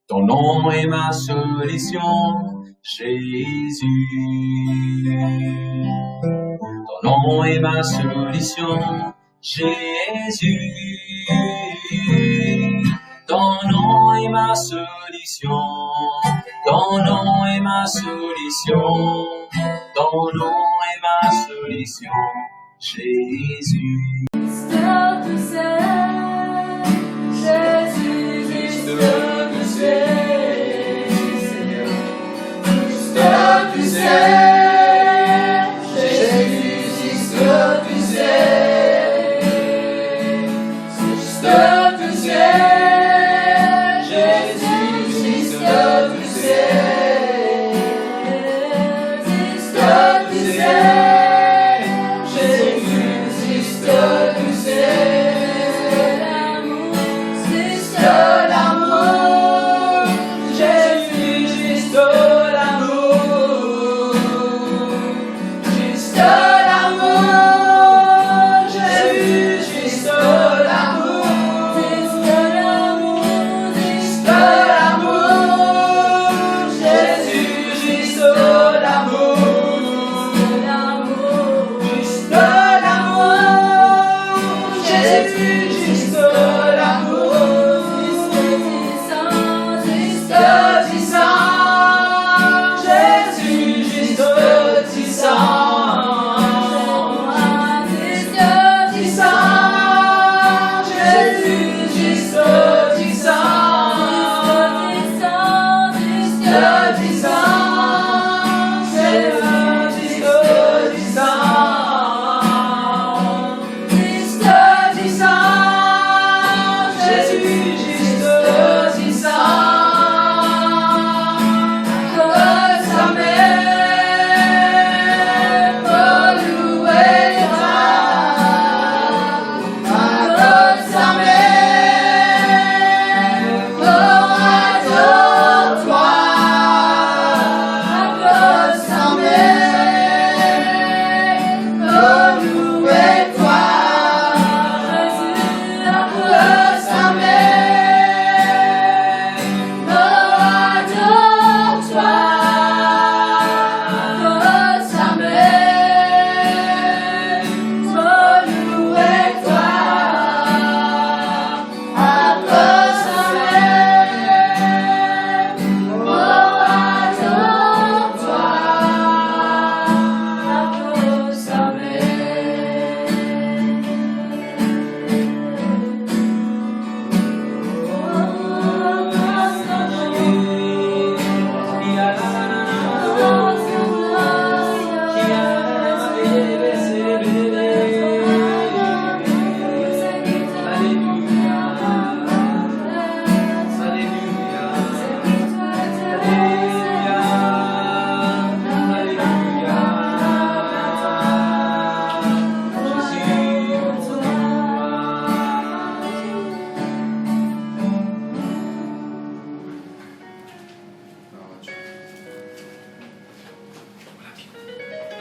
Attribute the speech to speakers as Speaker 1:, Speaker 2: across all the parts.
Speaker 1: Ton nom est ma solution, Jésus. Ton nom est ma solution, Jésus. Ton nom est ma solution. Ton nom est ma solution. Ton nom est ma solution, Jésus.
Speaker 2: Christ tu sais, Jésus, Christ tu sais, Seigneur. Christ tu sais, Jésus, Christ tu sais, Christ tu sais, Jésus, Christ tu sais, Christ tu sais.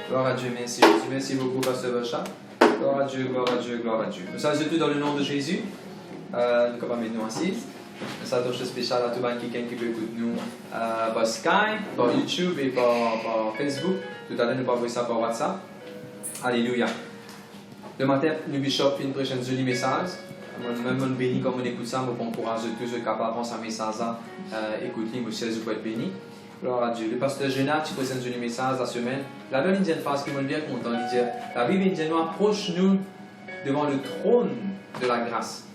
Speaker 3: Gloire à Dieu, merci Jésus. Merci beaucoup, Pasteur Bachat. Gloire à Dieu, gloire à Dieu, gloire à Dieu. Nous saluons tout dans le nom de Jésus. Nous sommes capables de nous assis. Nous saluons spécial à tout le monde qui peut écouter nous par Skype, par YouTube et par Facebook. Tout à l'heure, nous parlons ça par WhatsApp. Alléluia. Le matin, le bishop fait une prochaine joli message. Même on béni comme on écoute ça, on encourage tous ceux capables de penser à message, écouter, vous savez, vous être béni. Gloire à Dieu. Le pasteur Génat, qui présente un message la semaine, la Bible indienne phrase qui m'a bien content, il dit, la Bible indienne nous approche-nous devant le trône de la grâce.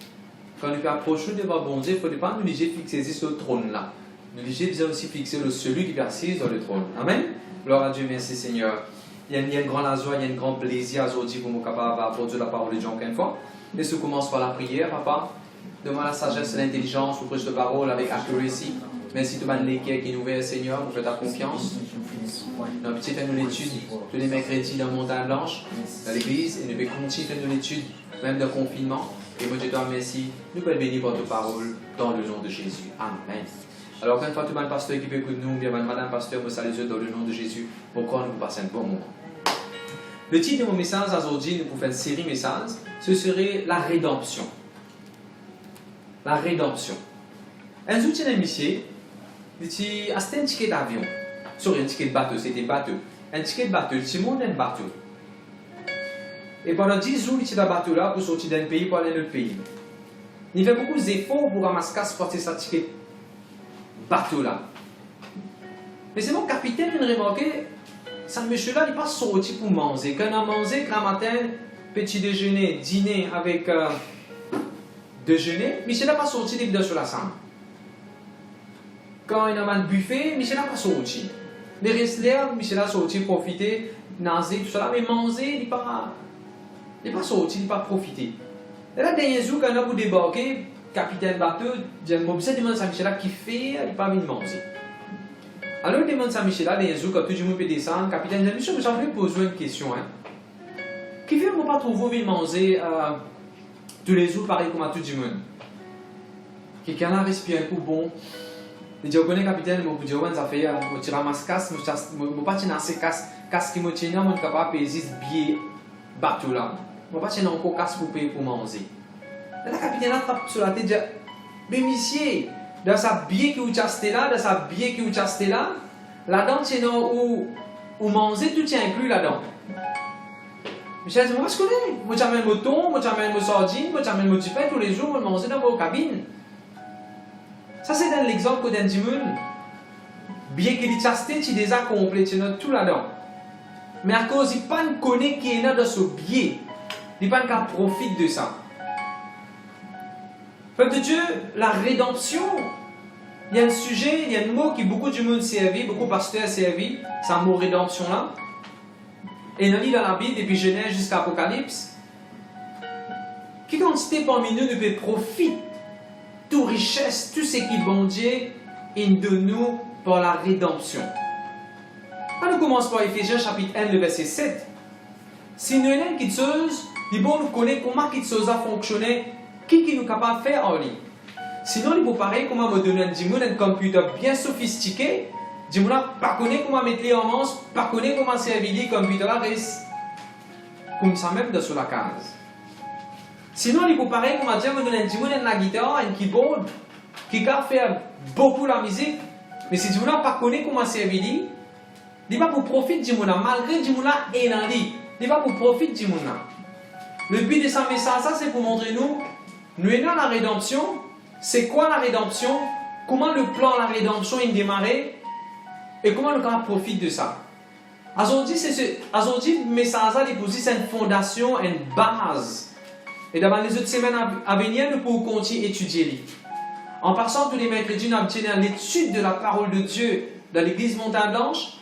Speaker 3: Quand nous approchons devant bon Dieu, il ne faut pas nous laisser fixer sur le trône là. Nous laisser aussi fixer le celui qui persiste dans le trône. Amen. Gloire à Dieu, merci Seigneur. Il y a une grande joie, il y a un grand plaisir aujourd'hui pour nous capables d'apporter la parole de Dieu encore une fois. Et ce commence par la prière, papa. Demande la sagesse et l'intelligence pour prêcher la parole avec accuracy. Merci tout le monde qui nous veut, Seigneur, pour faire ta confiance. Notre petit fait nous l'étude tous les mercredis dans la Montagne Blanche, dans l'église, et nous pouvons continuer de nous l'étude, même dans le confinement. Et moi, je te remercie. Nous pouvons bénir par ta parole dans le nom de Jésus. Amen. Alors, quand une fois tout le monde pasteur qui peut écouter nous, bien madame pasteur, vous salue dans le nom de Jésus, pour qu'on nous passe un bon moment. Le titre de mon message aujourd'hui, nous pouvons faire une série de messages, ce serait la rédemption. La rédemption. Un outil d'amitié, dit, ah, c'était un ticket d'avion. Sorry, un ticket de bateau, c'était bateau. Un ticket de bateau, le monde un bateau. Et pendant 10 jours, il était dans le bateau là pour sortir d'un pays pour aller dans un autre pays. Il fait beaucoup d'efforts pour ramasser casse porter sa ticket bateau là. Mais c'est mon capitaine qui a remarqué, ce monsieur-là, il n'est pas sorti pour manger. Quand on a mangé, grand matin, petit déjeuner, dîner avec déjeuner, Michel n'a pas sorti des vidéos sur la salle. Quand il a un buffet, Michel n'a pas sorti. Les restes Michel a sorti, profiter, nager, tout ça, mais manger, il n'est pas sorti, il n'est pas profité. Et là, dernier jour, quand on a vous débarqué, capitaine bateau, je demande à Michel qui fait, il n'est pas venu manger. Alors, il demande à Michel, dernier jour, quand tout le monde peut descendre, capitaine dit, monsieur, j'ai voulu poser une question. Qui fait que vous ne pas trouver manger tous les jours pareil comme à tout le monde? Quelqu'un a respiré un coup bon. Il dit, on connaît capitaine, je dis, ça fait, je ramasse casse, je ne pas tenir assez casse qui me tient, je suis capable de payer billet bateau là. Je ne pas tenir encore casse pour payer pour manger. Et là, le capitaine attrape sur la tête et dit, mais monsieur, dans sa billet qui est acheté là, là-dedans, c'est où manger, tout est inclus là-dedans. Michel dit, moi je connais, moi j'amène mon thon, moi j'amène mon sardine, moi j'amène mon petit pain tous les jours, moi manger dans vos cabines. Ça c'est dans l'exemple d'un dimanche. Bien qu'il est acheté, tu déjà complété tout là-dedans. Mais à cause il pas connaît qui est dans ce billet, il pas qu'à profite de ça. Peuple de Dieu, la rédemption, il y a un sujet, il y a un mot qui beaucoup de monde servi, beaucoup de pasteurs servi, c'est un mot rédemption là. Et on lit dans la Bible, depuis Genèse jusqu'à Apocalypse, qui quantité parmi nous ne profite de toute richesse, tout ce qui bon Dieu de nous par la rédemption. Alors, nous commençons par Éphésiens chapitre 1, le verset 7. Si nous avons quelque chose, il faut nous connaître comment quelque chose a fonctionné, qui nous est capable de faire en ligne. Sinon, il faut pareil comment me donner un computer bien sophistiqué. Je ne sais pas comment mettre les en manche, pas comment servir les computer là, comme ça même sur la case. Sinon, il faut pareil comment dire, me donner la guitare, un keyboard, qui va faire beaucoup la musique, mais si je ne sais pas comment servir, il va pour profiter du monde, malgré du monde et dans lui, il va pour profiter du monde. Le but de ce message, c'est pour montrer nous avons la rédemption, c'est quoi la rédemption, comment le plan de la rédemption est démarré, et comment le gars profite de ça. Aujourd'hui, le message est posé, c'est une fondation, une base. Et dans les autres semaines à venir, nous pouvons continuer à étudier. En passant tous les mercredis, nous obtenons l'étude de la parole de Dieu dans l'église Montagne Blanche.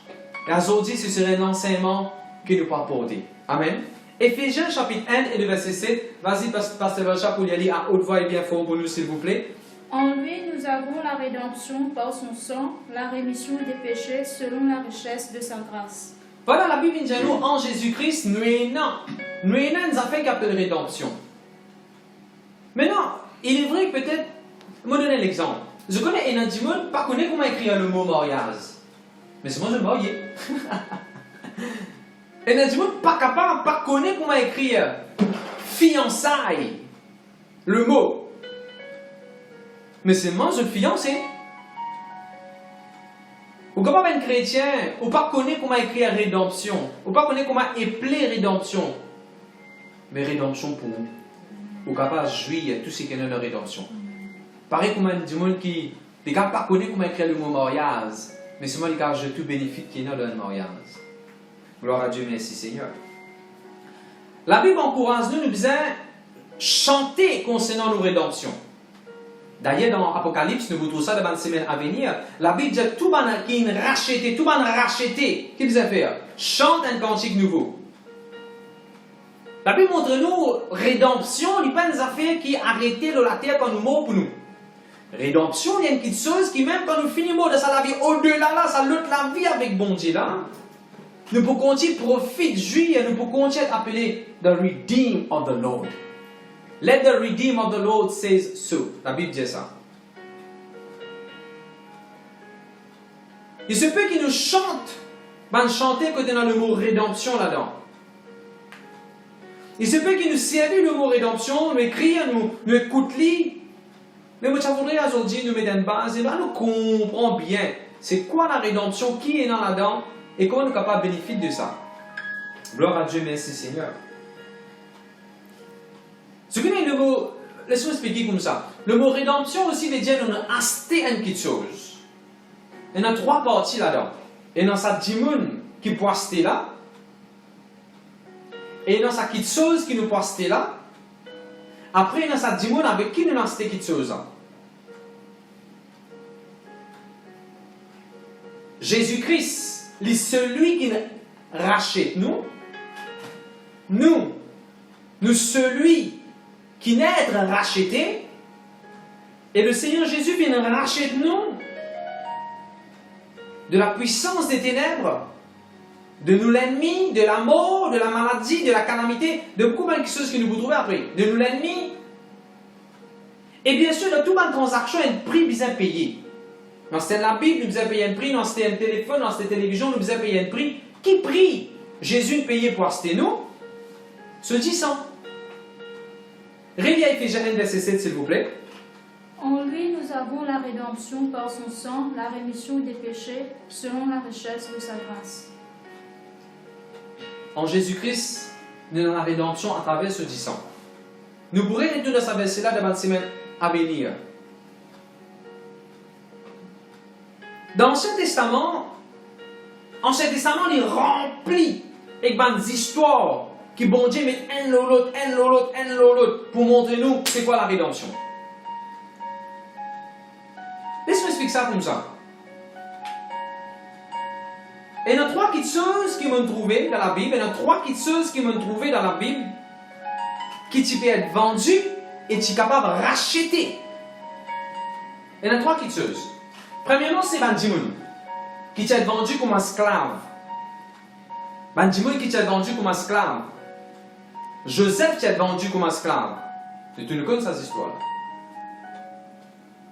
Speaker 3: Et aujourd'hui, ce serait un enseignement que nous pouvons apporter. Amen. Éphésiens chapitre 1 et le verset 7. Vas-y, pasteur Vacha, pour y aller à haute voix et bien fort pour nous, s'il vous plaît.
Speaker 2: En lui, nous avons la rédemption par son sang, la rémission des péchés selon la richesse de sa grâce.
Speaker 3: Voilà, la Bible dit nous, en Jésus-Christ, nous avons une affaire qui appelle rédemption. Maintenant, il est vrai que peut-être, je vais donner l'exemple. Je connais un monde, pas connaît comment écrire le mot mariage. Mais c'est moi je le marié. Un monde pas capable, pas connaît comment écrire fiançailles. Le mot. Mais c'est moi je le fiancé. Ou quand un chrétien, ou pas connaît comment écrire rédemption, ou pas connaît comment épeler rédemption. Mais rédemption pour nous. Ou capable de jouir tout ce qui est dans la rédemption. Pareil comme un monde qui ne pas connaît comment écrire le mot mariage, mais c'est moi qui ai tout bénéfice qui est dans le mariage. Gloire à Dieu, merci Seigneur. La Bible encourage nous besoin chanter concernant nos rédemptions. D'ailleurs, dans Apocalypse, nous vous trouvons ça dans la semaine à venir. La Bible dit tout le monde qui est racheté, tout le monde racheté. Qu'est-ce que vous faire? Chante un cantique nouveau. La Bible montre nous rédemption, il n'y a pas des affaires qui arrêtent la terre quand nous mourons pour nous. Rédemption, il y a une petite chose qui, même quand nous finissons de sa vie au-delà, là, ça l'autre la vie avec bon Dieu là. Nous pouvons continuer profiter, jouir, nous pouvons continuer à appeler the redeemed of the Lord. Let the redeemed of the Lord says so. La Bible dit ça. Il se peut qu'il nous chante, chanter quand on a le mot rédemption là-dedans. Il se peut qu'il nous serve le mot rédemption, nous écrire, nous écouter. Mais moi, je voudrais aujourd'hui nous mettre une base et là, nous comprenons bien c'est quoi la rédemption, qui est dans là-dedans et comment nous sommes capables de bénéficier de ça. Gloire à Dieu, merci Seigneur. Ce que le mot, laissez-moi expliquer comme ça. Le mot rédemption aussi veut dire nous acheter une petite chose. Il y a 3 parties là-dedans. Et dans sa dimoun qui peut acheter là, et dans sa petite chose qui nous peut acheter là, après dans sa dimoun avec qui nous acheter petite chose là. Jésus-Christ, c'est celui qui rachète nous, celui qui n'est être racheté, et le Seigneur Jésus vient racheter nous de la puissance des ténèbres, de nous l'ennemi, de la mort, de la maladie, de la calamité, de beaucoup de choses que nous vous trouvez après, de nous l'ennemi, et bien sûr de toute une transaction, un prix bien payé. Dans c'était la Bible, nous avons payé un prix, dans c'était un téléphone, dans c'était télévision, nous avons payé un prix. Qui prix Jésus payé pour acheter nous? Ce 10 ans. Réveillez Éphésiens 1, verset 7, s'il vous plaît.
Speaker 2: En lui, nous avons la rédemption par son sang, la rémission des péchés, selon la richesse de sa grâce.
Speaker 3: En Jésus-Christ, nous avons la rédemption à travers ce 10 ans. Nous pourrons retourner dans ce verset-là dans la semaine à venir. Dans l'Ancien Testament, il est rempli avec des histoires qui bon Dieu met un l'autre pour montrer nous c'est quoi la rédemption. Laisse-moi expliquer ça comme ça. Et il y a 3 petites choses qui m'ont trouvé dans la Bible, il y a 3 petites choses qui m'ont trouvé dans la Bible qui tu peux être vendu et tu es capable de racheter. Il y en a 3 petites choses. Premièrement, c'est Bandimoun, qui t'a vendu comme esclave. Bandimoun qui t'a vendu comme esclave. Joseph t'a vendu comme esclave. Tu ne connais cette histoire-là.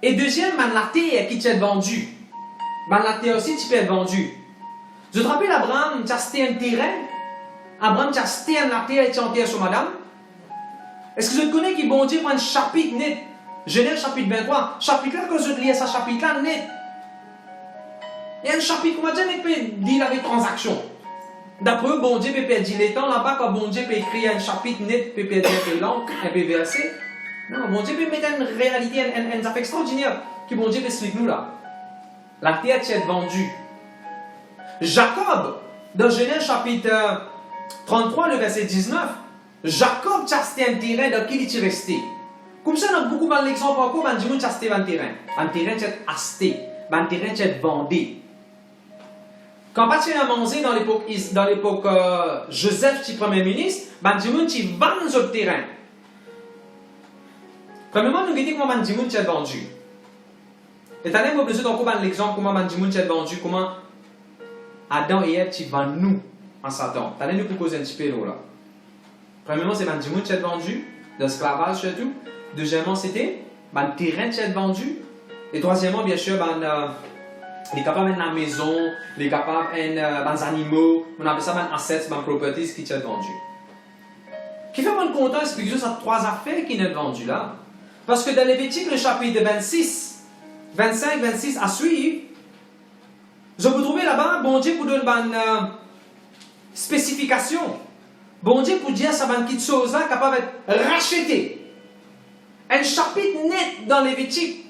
Speaker 3: Et deuxième, Manlaté qui t'a vendu. Manlaté aussi, tu peux être vendu. Je te rappelle, Abraham, tu as acheté un terrain. Abraham, tu as acheté un terre et tu as enterré sur madame. Est-ce que je connais qui bon Dieu prend un chapitre net? Genèse chapitre 23. Chapitre là, quand je lis ce chapitre là, net. Il y a un chapitre, comment dire, il peut dire avec transaction. D'après eux, bon Dieu peut dire les temps là-bas, quand bon Dieu peut écrire un chapitre net, peut dire un peu long, un peu versé. Non, bon Dieu peut mettre une réalité, une affaire extraordinaire, que bon Dieu explique nous là. La terre est vendue. Jacob, dans Genèse chapitre 33, le verset 19, Jacob a acheté un terrain dans qui il est resté. Comme ça, on a beaucoup d'exemples encore, on dit que tu as acheté un terrain. Un terrain, tu as acheté. Un terrain, tu as vendu. Quand tu as mangé dans l'époque Joseph, qui est premier ministre, tu vends ce terrain. Premièrement, nous disons comment tu as vendu. Et tu as même besoin d'encore l'exemple comment tu as vendu, comment Adam et Ève, tu vendent nous en Satan. Tu as même nous pour causer un petit peu là. Premièrement, c'est tu as vendu, l'esclavage surtout. Deuxièmement, c'était le terrain qui est vendu. Et troisièmement, bien sûr, les capables de la maison, les capables des animaux, on appelle ça des assets, des properties qui sont vendus. Qui fait mon content expliquer ça 3 affaires qui sont vendues là. Parce que dans Lévitique, le chapitre 26, 25, 26 à suivre, je peux trouver là-bas, bon Dieu pour donner une spécification. Bon Dieu pour dire ça va une petite chose là capable d'être rachetée. Un chapitre net dans Lévitique.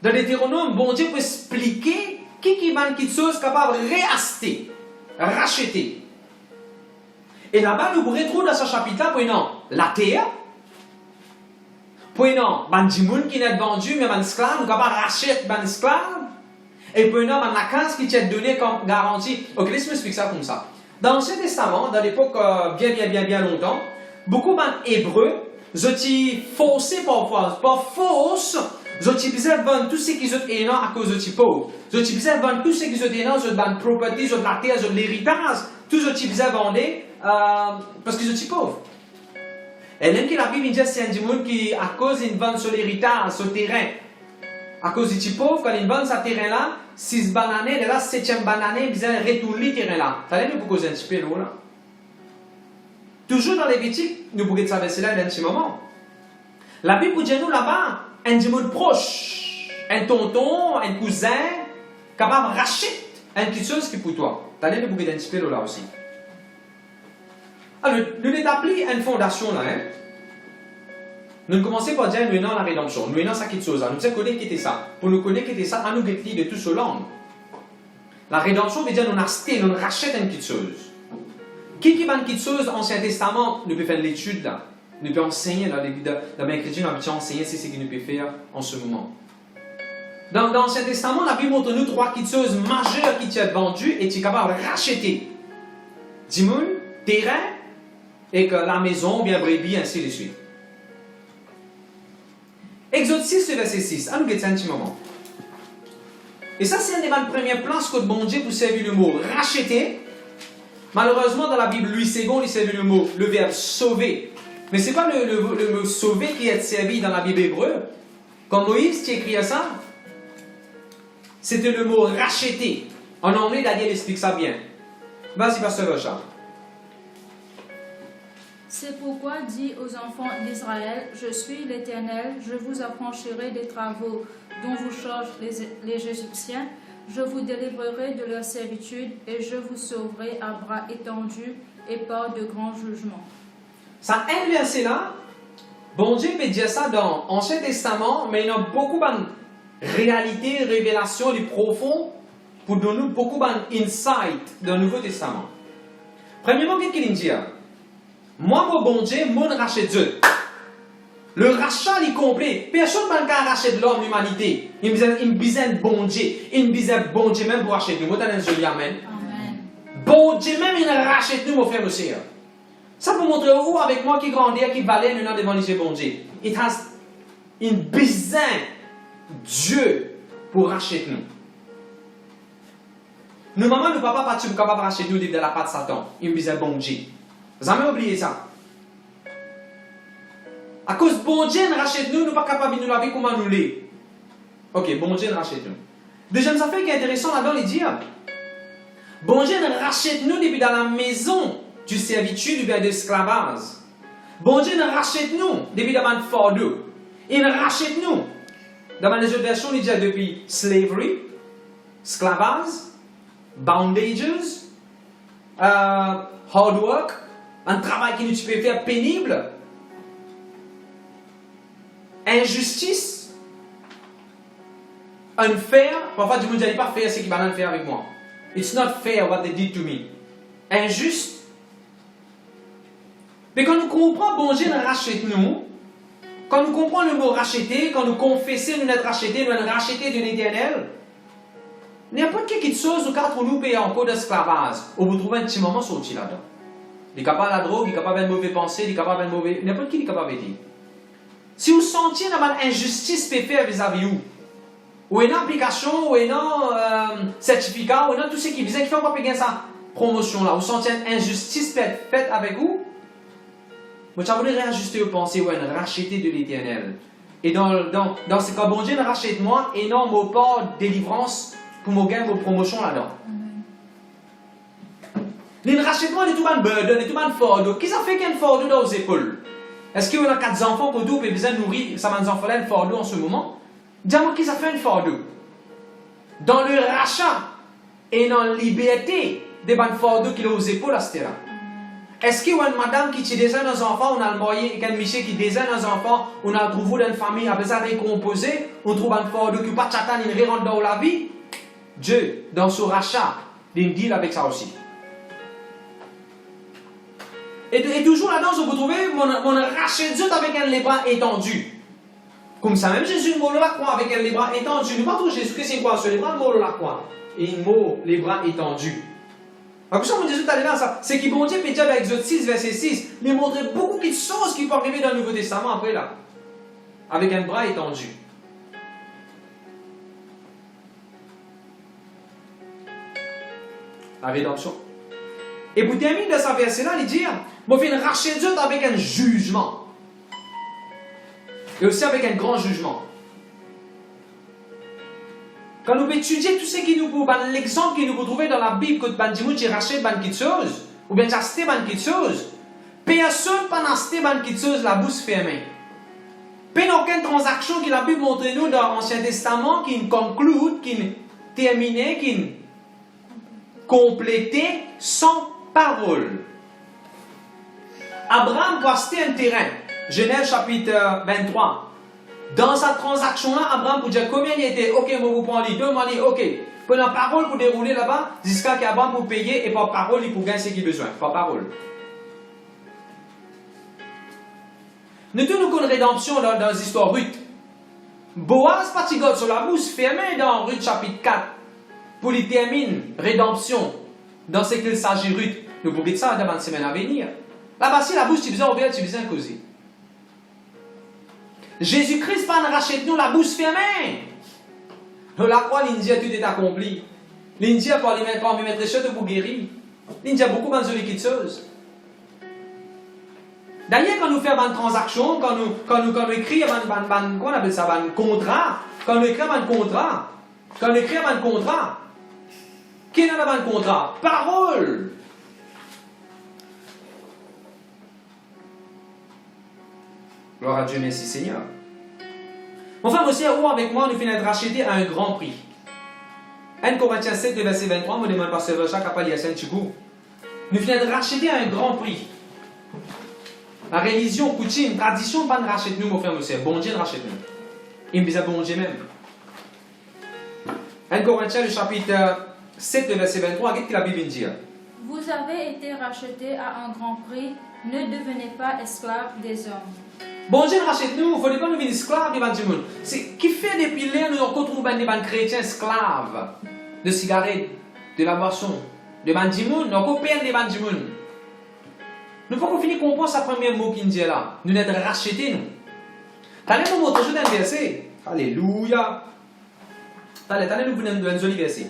Speaker 3: Dans l'Hétéronome, bon Dieu peut expliquer qui va une petite chose capable de réacheter, racheter. Et là-bas, nous retrouvons dans ce chapitre-là, pour non, la terre, pour non, bandimoun qui n'est vendu, mais un esclave, nous capable de racheter un esclave, et pour non, la case qui t'est donnée comme garantie. Ok, laisse-moi expliquer ça comme ça. Dans l'Ancien Testament, dans l'époque bien longtemps, beaucoup d'Hébreux, ils ont forcé parfois, pas force, ils ont vendre tout ce qu'ils ont énorme à cause de pauvres. Ils ont vendre tout ce qu'ils ont énorme, ils ont propriété, ils ont la terre, ils ont l'héritage, tout ce qu'ils ont vendu parce qu'ils sont pauvres. Et même que la Bible dit c'est un monde qui, à cause d'une vente sur l'héritage, sur le terrain, à cause des pauvres, quand ils vendent ce terrain-là, 6 bananes, et là, 7e banane, ils ont retourné le terrain-là. Ça veut dire pour causer un petit peu là. Toujours dans les Lévitique, nous pourrions savoir cela dans un petit moment. La Bible dit nous là-bas, un dimoun proche, un tonton, un cousin, capable de racheter quelque chose qui est pour toi. Tu as beaucoup d'identifier là aussi. Alors, nous établir une fondation là, hein. Nous commençons par dire nous avons la rédemption, nous avons ça quelque chose, nous devons connaître qui était ça. Pour nous connaître qui était ça, nous devons de tout ce langue. La rédemption veut dire nous achetons, nous rachetons une petite chose. Qui va une petite chose dans l'Ancien Testament, nous pouvons faire l'étude là. Nous pouvons enseigner là, dans les chrétiens, nous pouvons enseigner c'est ce que nous pouvons faire en ce moment. Dans l'Ancien Testament, la Bible montre nous trois petites choses majeures qui sont vendues et tu es capable de racheter. Dimoun, terrain, et que la maison, bien brebis, ainsi de suite. Exode 6, verset 6. À nous guetter un petit moment. Et ça, c'est un des premières places que bon Dieu pour servir le mot racheter. Malheureusement, dans la Bible, Louis II, il servi le verbe sauver. Mais ce n'est pas le mot sauver qui est servi dans la Bible hébreu. Quand Moïse écrit ça, c'était le mot racheter. En anglais, Daniel explique ça bien. Vas-y, pasteur Rocha.
Speaker 2: C'est pourquoi dit aux enfants d'Israël, je suis l'Éternel, je vous affranchirai des travaux dont vous chargent les Égyptiens, je vous délivrerai de leur servitude et je vous sauverai à bras étendus et par de grands jugements.
Speaker 3: Ça, un verset là, bon Dieu peut dire ça dans l'Ancien Testament, mais il y a beaucoup de réalités, révélations du profond pour donner beaucoup d'insight dans le Nouveau Testament. Premièrement, qu'est-ce qu'il dit? Moi, mon bon Dieu, mon rachet Dieu. Le rachat est complet. Personne ne peut racheter l'homme, l'humanité. Il me besoin de bon Dieu. Il me besoin de bon Dieu même pour racheter nous. Moi, t'as un joli amen. Bon Dieu même, il rachète nous, mon frère, monsieur. Ça pour montrer où avec moi qui grandit, qui valait maintenant devant les bon Dieu. Il a une besoin Dieu pour racheter nous. Nous, maman, nous, papa, pas capable de racheter nous de la part de Satan. Il me besoin de bon Dieu. Vous avez oublié ça. À cause de bon Dieu rachète nous, nous ne sommes pas capables de nous laver comme nous l'est. Ok, bon Dieu rachète nous. Deuxième affaire qui est intéressant là-dedans, il dit bon Dieu rachète nous depuis dans la maison du servitude ou bien de l'esclavage. Bon Dieu rachète nous depuis dans le fardeau. Il rachète nous. Dans les autres versions, il dit depuis slavery, esclavage, bondages, hard work, un travail que tu peux faire pénible. Injustice, unfair, parfois du monde ne dit pas faire ce qu'ils vont faire avec moi. It's not fair what they did to me. Injuste. Mais quand nous comprenons, bon Dieu rachète nous, quand nous comprenons le mot racheter, quand nous confessons nous être rachetés, nous être rachetés de l'Éternel, n'importe quelle chose, nous nous payer en code d'esclavage, on vous trouve un petit moment sorti là-dedans. Il est capable de la drogue, il est capable de mauvais pensée, il est capable de mauvais. N'importe qui est capable de dire. Si vous sentez une injustice peut faire vis-à-vis de vous, ou une application, ou un certificat, ou tout ce qui visait, qui fait pas payer sa promotion là, vous sentez une injustice faite avec vous, vous avez réajuster vos pensées, ou racheter de l'Éternel. Et dans ce cas, bon Dieu, rachète-moi, et non, mon pas de délivrance pour me gagner vos promotions là-dedans. Il rachète-moi de tout le burden, de tout le fardeau. Qu'est-ce que ça fait qu'il y a un fardeau dans vos épaules? Est-ce qu'il y a 4 enfants pour tout et besoin de nourrir ça va enfants un fardeau en ce moment? Dis-moi qui ça fait un fardeau? Dans le rachat et dans la liberté des fardeaux qu'il a aux épaules à ce terrain. Est-ce qu'il y a une madame qui désigne nos enfants, on a le moyen, un monsieur qui désigne nos enfants, on a trouvé dans une famille, après ça récomposé, on trouve un fardeau qui pas chatan, il rentre dans la vie? Dieu, dans son rachat, il deal avec ça aussi. Et toujours là-dedans, vous trouvez, mon rachet Dieu avec les bras étendus. Comme ça, même Jésus mort la croix avec les bras étendus. Nous pas trop Jésus-Christ, c'est quoi? Sur les bras, mort la croix. Et il mort les bras étendus. Alors, ça, mon Jésus, t'as là, ça. C'est qu'il bon Dieu, Pédia, avec Exode 6, verset 6, il montre beaucoup de choses qui peuvent arriver dans le Nouveau Testament après là. Avec un bras étendu. La rédemption. Et pour terminer de ce verset-là, il dit, moi, je vais racheter Dieu avec un jugement. Et aussi avec un grand jugement. Quand nous étudions tout ce qui nous peut, l'exemple que nous pouvons trouver dans la Bible, que tu rachètes une petite chose, ou bien tu achètes une petite chose, personne ne peut acheter une petite chose la bouche fermée.
Speaker 4: Pas aucune transaction qu'il a pu montrer nous dans l'Ancien Testament qui conclut, qui terminait, qui complétait sans parole. Abraham a acheté un terrain. Genèse chapitre 23. Dans cette transaction-là, Abraham peut dire combien il était. Ok, moi vous prends les deux, moi les ok. Pour la parole pour dérouler là-bas, jusqu'à qu'Abraham pour payer et par parole, il peut gagner ce qu'il a besoin. Par parole. Nous avons une rédemption dans l'histoire Ruth. Boaz patigote sur la bouche fermée dans Ruth chapitre 4 pour lui terminer rédemption dans ce qu'il s'agit Ruth. Nous pouvons ça dans la semaine à venir. Là-bas, si la bouche tu besoin ouverte, tu besoin causer. Jésus-Christ pas rachète nous la bouche fermée. La croix, l'India, tout est accompli. L'India, pour lui mettre les choses pour guérir. L'India, beaucoup de choses. D'ailleurs, quand nous faisons une transaction, quand nous écrivons on appelle ça, un contrat, quand nous écrivons un contrat, qui est dans un contrat? Parole! Gloire à Dieu, merci Seigneur. Mon frère, aussi, avec moi, nous finissons de racheter à un grand prix. 1 Corinthiens 7, verset 23, me demande pasteur Jacques Apaliasen Chikou. Nous finissons de racheter à un grand prix. La religion, coutume, tradition, pas de racheter nous, mon frère, monsieur. Bon Dieu, rachète nous. Il me disait bon Dieu même. 1 Corinthiens, le chapitre 7, verset 23, qu'est-ce que la Bible dit?
Speaker 2: Vous avez été rachetés à un grand prix, ne devenez pas esclaves des hommes.
Speaker 4: Bon Dieu rachète nous, il ne faut pas nous devenir esclaves du monde. C'est qui fait depuis là, nous retrouvons des chrétiens esclaves de cigarettes, de la boisson, de bandimoun, nous avons perdre des bandimoun. Nous faut qu'on finisse comprendre ce premier mot qui nous dit là. Nous n'êtes rachetés, nous. Allez, nous montrer un verset. Alléluia. Allez, nous venons un joli verset.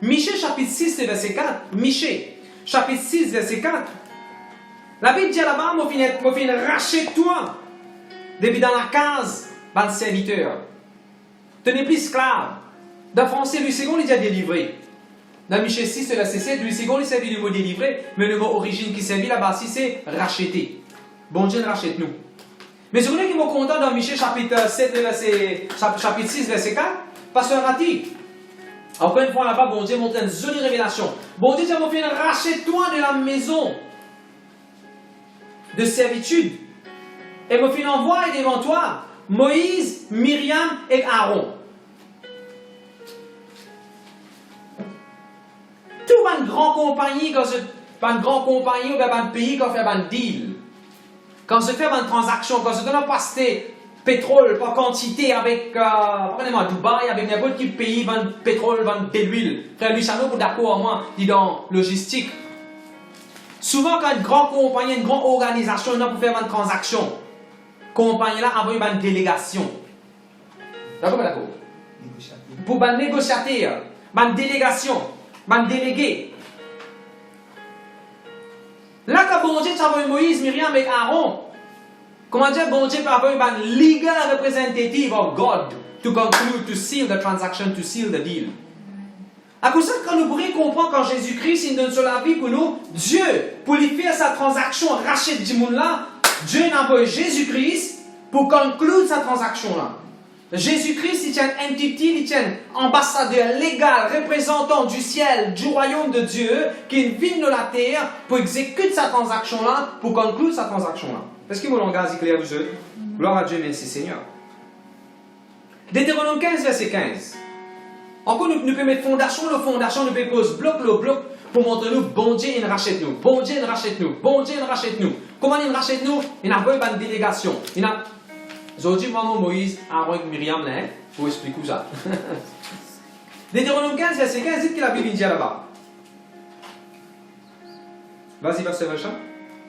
Speaker 4: Michée, chapitre 6, verset 4. Michée, chapitre 6, verset 4. La Bible dit là-bas, moi, fin rachète-toi. Depuis dans la case, dans le serviteur. Tu n'es plus esclave. Dans le français, Louis II, il dit délivré. Dans Michée 6, verset 7, Louis II, il servit le mot délivré, mais le mot origine qui servit là-bas, c'est racheter. Bon Dieu, rachète-nous. Mais je voulais qu'il me content dans Michée chapitre 6, verset 4, pasteur Rati. Encore une fois là-bas, bon Dieu montre une jolie révélation. Bon Dieu, tu vas rachète-toi de la maison de servitude. Et me fin envoie devant toi Moïse, Myriam et Aaron. Tout une grande compagnie, quand ou un pays, quand on fait un deal, quand on fait une transaction, quand on donne passer pétrole par quantité avec, prenez-moi Dubaï, avec n'importe quel pays, vend pétrole, vend de l'huile. Frère Luciano, pour d'accord, moi, dit dans logistique. Souvent, quand une grande compagnie, une grande organisation, on a pour faire une transaction, compagnie là envoie une délégation. D'accord, d'accord? Pour une négociateur, une délégation, un délégué. Là, quand bon Dieu envoie Moïse, Myriam et Aaron, comment dire, bon Dieu peut avoir une legal representative of God to conclude, to seal the transaction, to seal the deal. À cause de ça, quand nous pourrions comprendre quand Jésus-Christ il donne sur la vie pour nous, Dieu, pour lui faire sa transaction, rachète du monde là, Dieu a envoyé Jésus-Christ pour conclure sa transaction là. Jésus-Christ, il tient un entité, il tient ambassadeur légal, représentant du ciel, du royaume de Dieu, qui vient de la terre pour exécuter sa transaction là, pour conclure sa transaction là. Est-ce que mon langage est clair, vous êtes? Gloire à Dieu, merci Seigneur. Deutéronome 15, verset 15. Encore, nous pouvons mettre fondation, nous pouvons poser bloc, le bloc, pour montrer nous, bon Dieu, il rachète nous, bon Dieu, il rachète nous, bon Dieu, il rachète nous. Comment il rachète nous? Il a envoyé une délégation. Il a. Aujourd'hui, maman Moïse, Aaron et Myriam, là, pour expliquer ça. Deutéronome 15, verset 15, dites que la Bible dit là-bas. Vas-y, pasteur Vachin.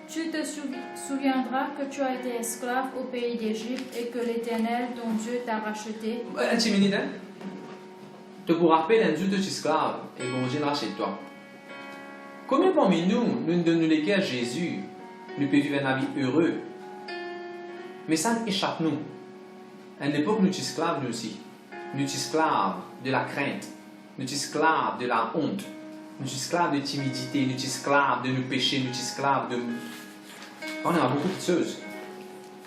Speaker 2: Tu te souviendras que tu as été esclave au pays d'Égypte et que l'Éternel, ton Dieu, t'a racheté.
Speaker 4: Un petit minute, hein? Tu pourras rappeler un Dieu de esclave et bon Dieu rachète toi. Combien parmi nous de nous lesquels Jésus, nous pouvons vivre un vie heureux? Mais ça échappe nous. À l'époque, nous sommes esclaves nous aussi. Nous sommes esclaves de la crainte. Nous sommes esclaves de la honte. Nous sommes esclaves de timidité. Nous sommes esclaves de nos péchés. Nous sommes esclaves de. On a beaucoup de choses.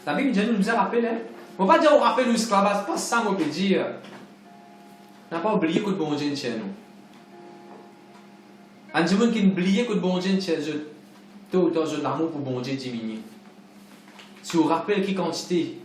Speaker 4: La Bible nous a rappelé, hein? On va pas dire, on rappelle l'esclavage, pas ça, on peut dire. On n'a pas oublié que le bon Dieu tient nous. Un des gens qui ont oublié que le bon Dieu tient eux, tôt ou tard, l'amour pour le bon Dieu diminue. Si on rappelle qui quantité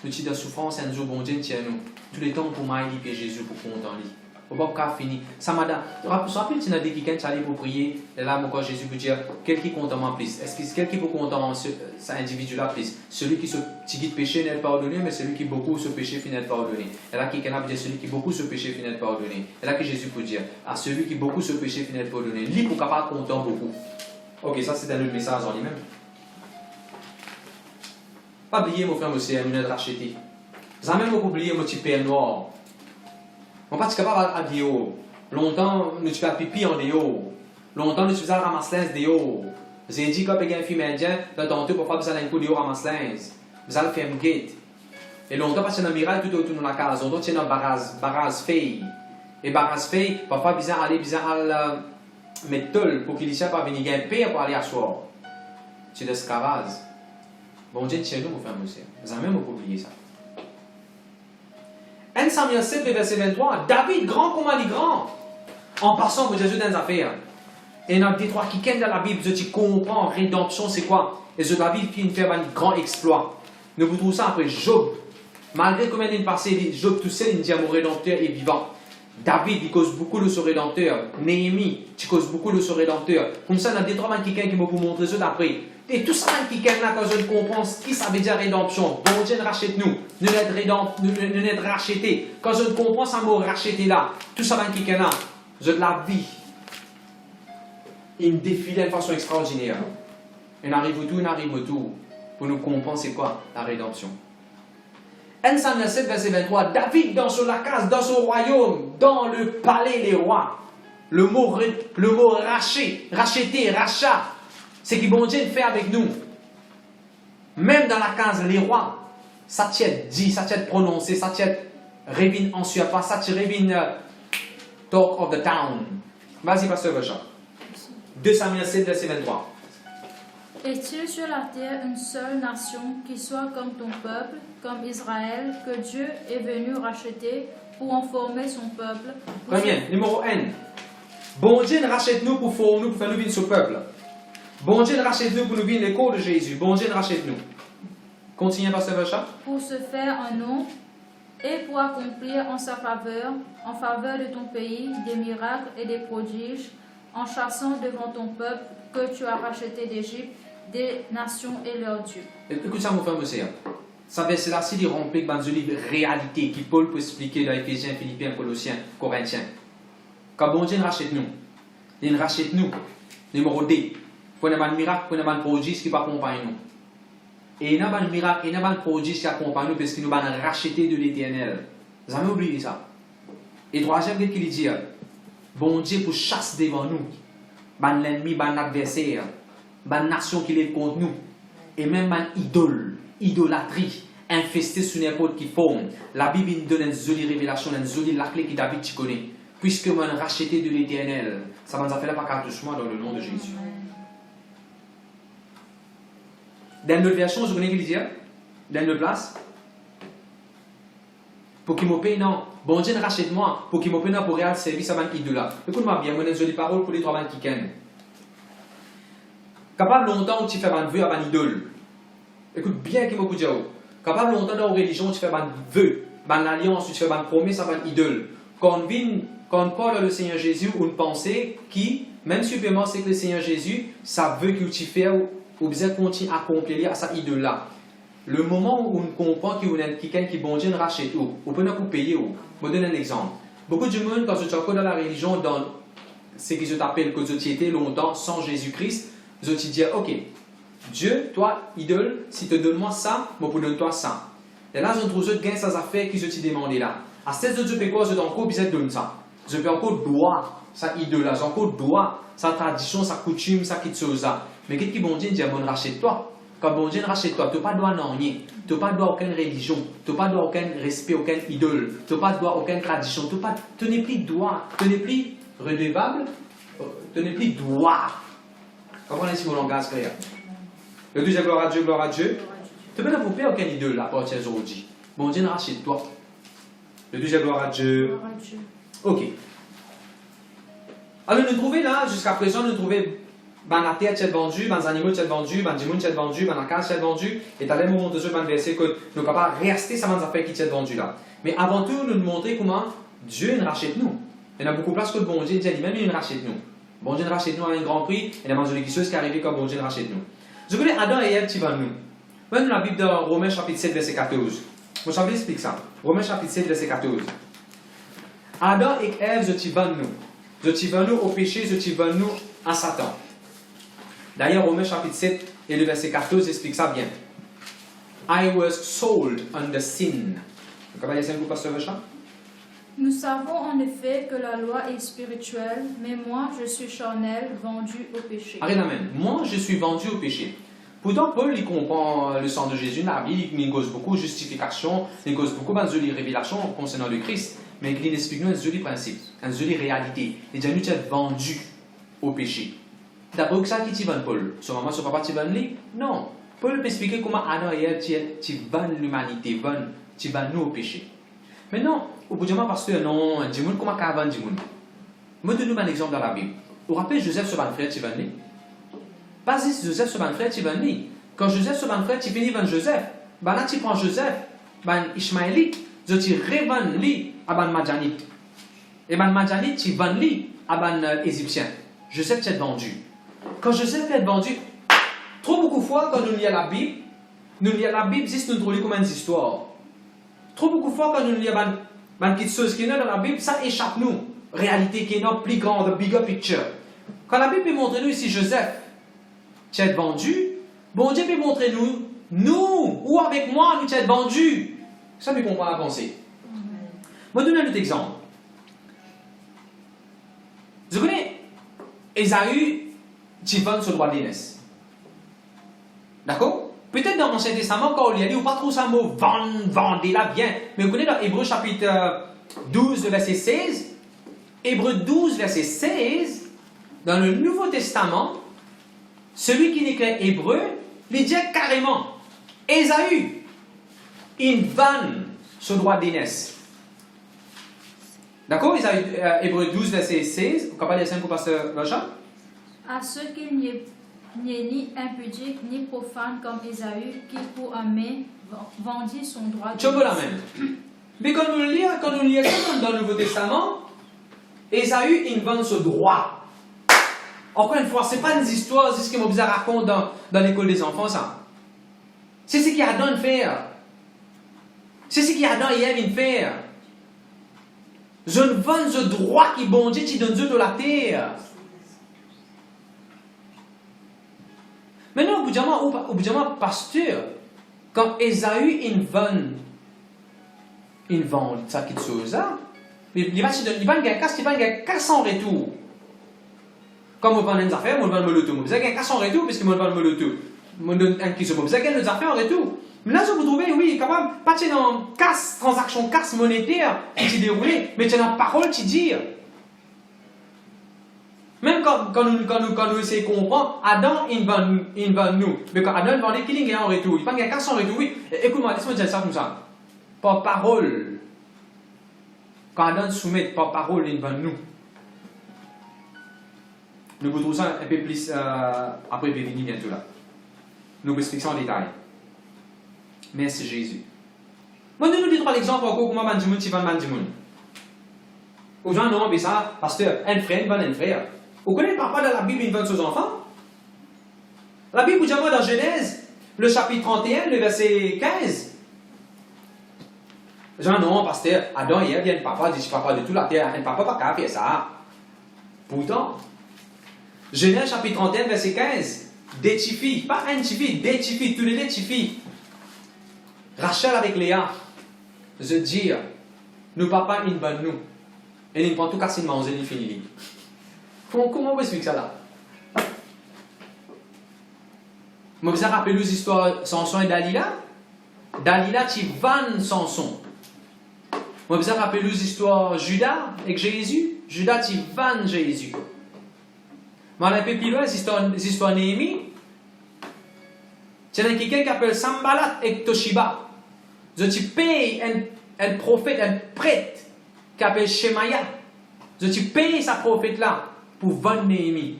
Speaker 4: de petites souffrances, un jour, bon Dieu tient nous. Tous les temps pour m'aider Jésus pour compter en lui. On va pas finir. Ça m'a dit, tu te rappelles, tu as dit quelqu'un qui allait pour prier, et là, moi, Jésus peut dire, quel qui compte en moi plus? Est-ce que quelqu'un qui peut compter en cet individu-là plus? Celui qui se petit péché n'est pas pardonné, mais celui qui beaucoup se péché finit pas pardonné. Et là, quelqu'un peut dire, celui qui beaucoup se péché finit pas pardonné. Et là, que Jésus peut dire, à celui qui beaucoup se péché finit pas pardonné. Lui, pour capable compter beaucoup. Ok, ça, c'est un autre message en lui-même. Pas oublier, mon frère, monsieur, une aide rachetée. Vous avez même oublié mon petit père noir. On n'est pas capable d'habiller. Longtemps, nous faisons pipi en déo. Longtemps, nous faisons ramasser linge déo. J'ai dit que quand un film indien, dans ton tour, pour faire besoin d'un coup déo ramasser linge. Vous allez faire un gate. Et longtemps, parce qu'il y a un miracle tout autour de la case. On doit tenir un barrage feuille. Et barrage feuille, parfois, besoin aller mettre tol pour qu'il y ait pas venir gagner pour aller asseoir. C'est de l'esclavage. Bon Dieu, tiens nous, mon frère, monsieur. Vous avez même oublié ça. 1 Samuel 7, verset 23, David, grand comme il est grand, en passant pour Jésus dans les affaires. Et il y a des trois qui viennent dans la Bible, tu comprends, rédemption, c'est quoi? Et ce David qui fait un grand exploit. Nous vous trouvons ça après Job. Malgré combien d'années passées, Job tout seul, il dit à mon rédempteur est vivant. David, il cause beaucoup de son rédempteur. Néhémie, tu causes beaucoup de son rédempteur. Comme ça, il y a des trois qui viennent qui vont vous montrer ça d'après. Et tout ça qui viennent là, quand je comprends ce qui ça veut dire rédemption. Bon Dieu, rachète-nous. Nous n'êtes rachetés. Quand je comprends ça mot racheté là, tout ça qui viennent là, je la vie. Il me défile d'une façon extraordinaire. Il arrive tout, pour nous comprendre c'est quoi la rédemption. 1 Samuel 7, verset 23, David dans son case, dans son royaume, dans le palais des rois. Le mot racheter, rachat, c'est que bon Dieu fait avec nous. Même dans la case, les rois, ça tient dit, ça tient prononcé, ça tient revient en surface, ça tient revient talk of the town. Vas-y, pasteur Richard. 2 Samuel 7, verset 23.
Speaker 2: Est-il sur la terre une seule nation qui soit comme ton peuple, comme Israël, que Dieu est venu racheter pour en former son peuple?
Speaker 4: Premier, numéro 1. Bon Dieu rachète-nous pour former nous, pour faire nous vivre ce peuple. Bon Dieu rachète-nous pour nous vivre l'écho de Jésus. Bon Dieu rachète-nous. Continuez, pasteur Richard.
Speaker 2: Pour se faire un nom et pour accomplir en sa faveur, en faveur de ton pays, des miracles et des prodiges, en chassant devant ton peuple que tu as racheté d'Égypte, des nations et leurs dieux.
Speaker 4: Écoute ça, mon frère, monsieur. Ça veut dire c'est rempli dans une réalité qui Paul peut expliquer dans Éphésiens, Philippiens, Colossiens, Corinthiens. Quand bon Dieu rachète-nous, il rachète-nous. Numéro 2. Pour un miracle, pour un prodige qui va accompagner nous. Et il y a un miracle, il y a un prodige qui accompagne nous parce qu'il nous va racheter de l'Éternel. Vous avez oublié ça. Et troisième, qu'est-ce qu'il dit? Bon Dieu pour chasse devant nous. L'ennemi, l'adversaire, la nation qui est contre nous. Et même idolâtrie, infestée sous n'importe qui forme. La Bible nous donne une jolie révélation, une jolie la clé que David tu connais. Puisque nous avons racheté de l'Éternel. Ça va nous faire pas cartouchement dans le nom de Jésus. Dans notre version, je connais qu'il dit, dans notre place, pour qu'il me paye, non. Bon Dieu, rachète-moi pour qu'il me paye pour réel service à un idolâtre. Écoute-moi bien, moi, j'ai une jolie parole pour les trois qui ken. Capable longtemps, tu fais un vœu à un idole. Écoute bien qui m'a dit. Capable longtemps dans la religion, tu fais un vœu, une alliance, tu fais une promesse à un idole. Quand on parle le Seigneur Jésus, on pense qui, même si vraiment c'est que le Seigneur Jésus, ça veut que tu fais ou bien continue à accomplir à sa idole-là. Le moment où on comprend qu'il y a quelqu'un qui bon Dieu rachète ou peut nous payer ou. Je vous donne un exemple. Beaucoup de monde, quand je suis encore dans la religion, dans ce que je t'appelle que tu étais longtemps sans Jésus-Christ, je te dis, ok, Dieu, toi, idole, si tu donnes moi ça, moi pour donner toi ça. Et là, je trouve que gain ces affaires que je t'ai demandé là. À ce stade, je peux quoi, je t'ai encore besoin de donner ça. Je peux encore droit, ça idole là, j'ai encore droit, sa tradition, sa coutume, ça qui te chose là. Mais qu'est-ce que bon Dieu dit, bon, rachète-toi. Quand bon Dieu rachète-toi, tu n'as pas droit à rien. Tu n'as pas droit à aucune religion. Tu n'as pas droit à aucun respect, aucune idole. Tu n'as pas droit à aucune tradition. Tu n'es plus droit. Tu n'es plus redevable. Tu n'es plus droit. Comprenez si mon langage clair. Le deuxième, gloire à Dieu, gloire à Dieu. Tu peux vous faire aucun idole à partir d'aujourd'hui. Bon Dieu, rachète-toi. Le deuxième gloire à Dieu.
Speaker 2: Gloire à Dieu.
Speaker 4: Ok. Alors, nous trouvons là, jusqu'à présent, nous trouvons la terre qui est vendue, les animaux qui sont vendus, les gens qui sont vendus, les cases qui sont vendus. Et à un moment de ce verset que nous sommes capables de rester sur les affaires qui sont vendues là. Mais avant tout, nous montrer comment Dieu nous rachète nous. Il y a beaucoup plus que le bon Dieu dit même il nous rachète nous. Bon Dieu nous rachète nous à un grand prix. Et il y a quelque chose qui est arrivé quand bon Dieu nous rachète nous. Je connais Adam et Ève qui vendent nous. Maintenant, dans la Bible de Romains chapitre 7, verset 14. Vous savez, explique ça. Romains chapitre 7, verset 14. Adam et Ève, je vendent nous. Je vendent nous au péché, je vendent nous à Satan. D'ailleurs, Romains chapitre 7 et le verset 14 explique ça bien. I was sold under sin. Vous pouvez laisser un coup, pasteur Richard?
Speaker 2: Nous savons en effet que la loi est spirituelle, mais moi je suis charnel, vendu au péché.
Speaker 4: Arrête, amen. Moi, je suis vendu au péché. Pourtant, Paul, il comprend le sang de Jésus, la Bible, il cause beaucoup de justification, il cause beaucoup de révélations concernant le Christ, mais il explique nous un joli principe, une jolie réalité. Il dit, nous sommes vendus au péché. D'après ça, qui t'y vend Paul? Son maman, son papa, t'y vend lui? Non. Paul peut expliquer comment Adam et Ève t'y vendent l'humanité, t'y vendent nous au péché. Maintenant, au bout du moment, pasteur, non, dis-moi comment qu'à vendre, dis-moi. Moi, donne-nous un exemple dans la Bible. Vous vous rappelez Joseph, son frère, t'y vend lui? Pas si Joseph, son frère, t'y vend lui. Quand Joseph, son frère, t'y finit vendre Joseph, ben là, tu prends Joseph, ben Ishmaélite, tu revends lui à ben Madjanite. Et ben Madjanite, tu vends lui à ben Égyptien. Joseph, t'es vendu. Quand Joseph est vendu, trop beaucoup de fois, quand nous lisons la Bible, juste nous trouvons comme une histoire. Trop beaucoup de fois, quand nous lisons quelque chose qui est dans la Bible, ça échappe nous. Réalité qui est notre plus grande, bigger picture. Quand la Bible peut montrer nous ici Joseph, tu es vendu, bon Dieu peut montrer nous, ou avec moi, nous tu es vendu. Ça me comprend la pensée. Moi, je donne un autre exemple. Je connais Ésaü, qui vend ce droit d'aînesse. D'accord? Peut-être dans l'Ancien Testament, quand il y a dit, ou pas trop ça mot, vendez-la bien. Mais vous connaissez dans Hébreux chapitre 12, verset 16, Hébreux 12, verset 16, dans le Nouveau Testament, celui qui écrit Hébreux, il dit carrément, Ésaü, il vend ce droit d'aînesse. D'accord? Hébreux 12, verset 16, vous pouvez lire 5 pour pasteur Rocha?
Speaker 2: À ce qu'il n'y ait ni impudique ni profane comme Ésaü, qui pour aimer vendit son droit
Speaker 4: Je veux la même. Mais quand nous lisons dans le Nouveau Testament, Ésaü, il vend ce droit. Encore une fois, ce n'est pas une histoire, c'est ce que Moïse raconte dans l'école des enfants, ça. C'est ce qu'il y a Adam faire. C'est ce qu'il y a Adam et Ève faire. Je ne vends ce droit qui bon Dieu, qui donne Dieu de la terre. Maintenant, au bout d'un moment, pasteur, quand Ésaü il vend ça quelque chose, il va gagner casse en retour. Quand on vend des affaires, on vend le tout. On gagner casse en retour parce que on vend le tout. On donne un qui se peut gagner des affaires en retour. Mais là, vous trouvez, oui, quand même, pas dans casse, transaction casse monétaire qui déroulée, mais tu as la parole qui dit. Même quand nous essayons de comprendre, Adam, il vend nous. Mais quand Adam vendait, qu'il y a en retour. Il n'y a qu'un sans retour. Oui, écoute-moi, laisse-moi dire ça comme ça. Par parole. Quand Adam soumet par parole, il vend nous. Nous vous trouvons ça un peu plus après, il va venir bientôt là. Nous vous expliquons en détail. Merci Jésus. Moi, nous disons par exemple encore comment Bandimoun, tu vends Bandimoun. Aux gens, non, mais ça, pasteur, un frère, il vend un frère. Vous connaissez papa dans la Bible, il vend ses enfants? La Bible, vous dites dans Genèse, le chapitre 31, le verset 15. Jean, non, pasteur, Adam et Ève viennent papa, dit papa de toute la terre, un papa pas qu'à faire ça. Pourtant, Genèse chapitre 31, verset 15, des petits filles, pas un petit fille, des petits filles, tous les deux petits filles. Rachel avec Léa, je dis, nos papas, ils vendent nous. Et ils prennent tout casser de manger, ils finissent. Comment on explique ça là? Moi, vous avez rappelé l'histoire Samson et Dalila? Dalila, tu vends Samson. Moi, vous avez rappelé l'histoire Judas avec Jésus? Judas, tu vends Jésus. Moi, un peu plus loin, l'histoire Néhémie. Tu as quelqu'un qui appelle Sambalat et Toshiba. Tu payes un prophète, un prêtre qui appelle Shemaya. Tu payes sa prophète-là pour vendre Néhémie.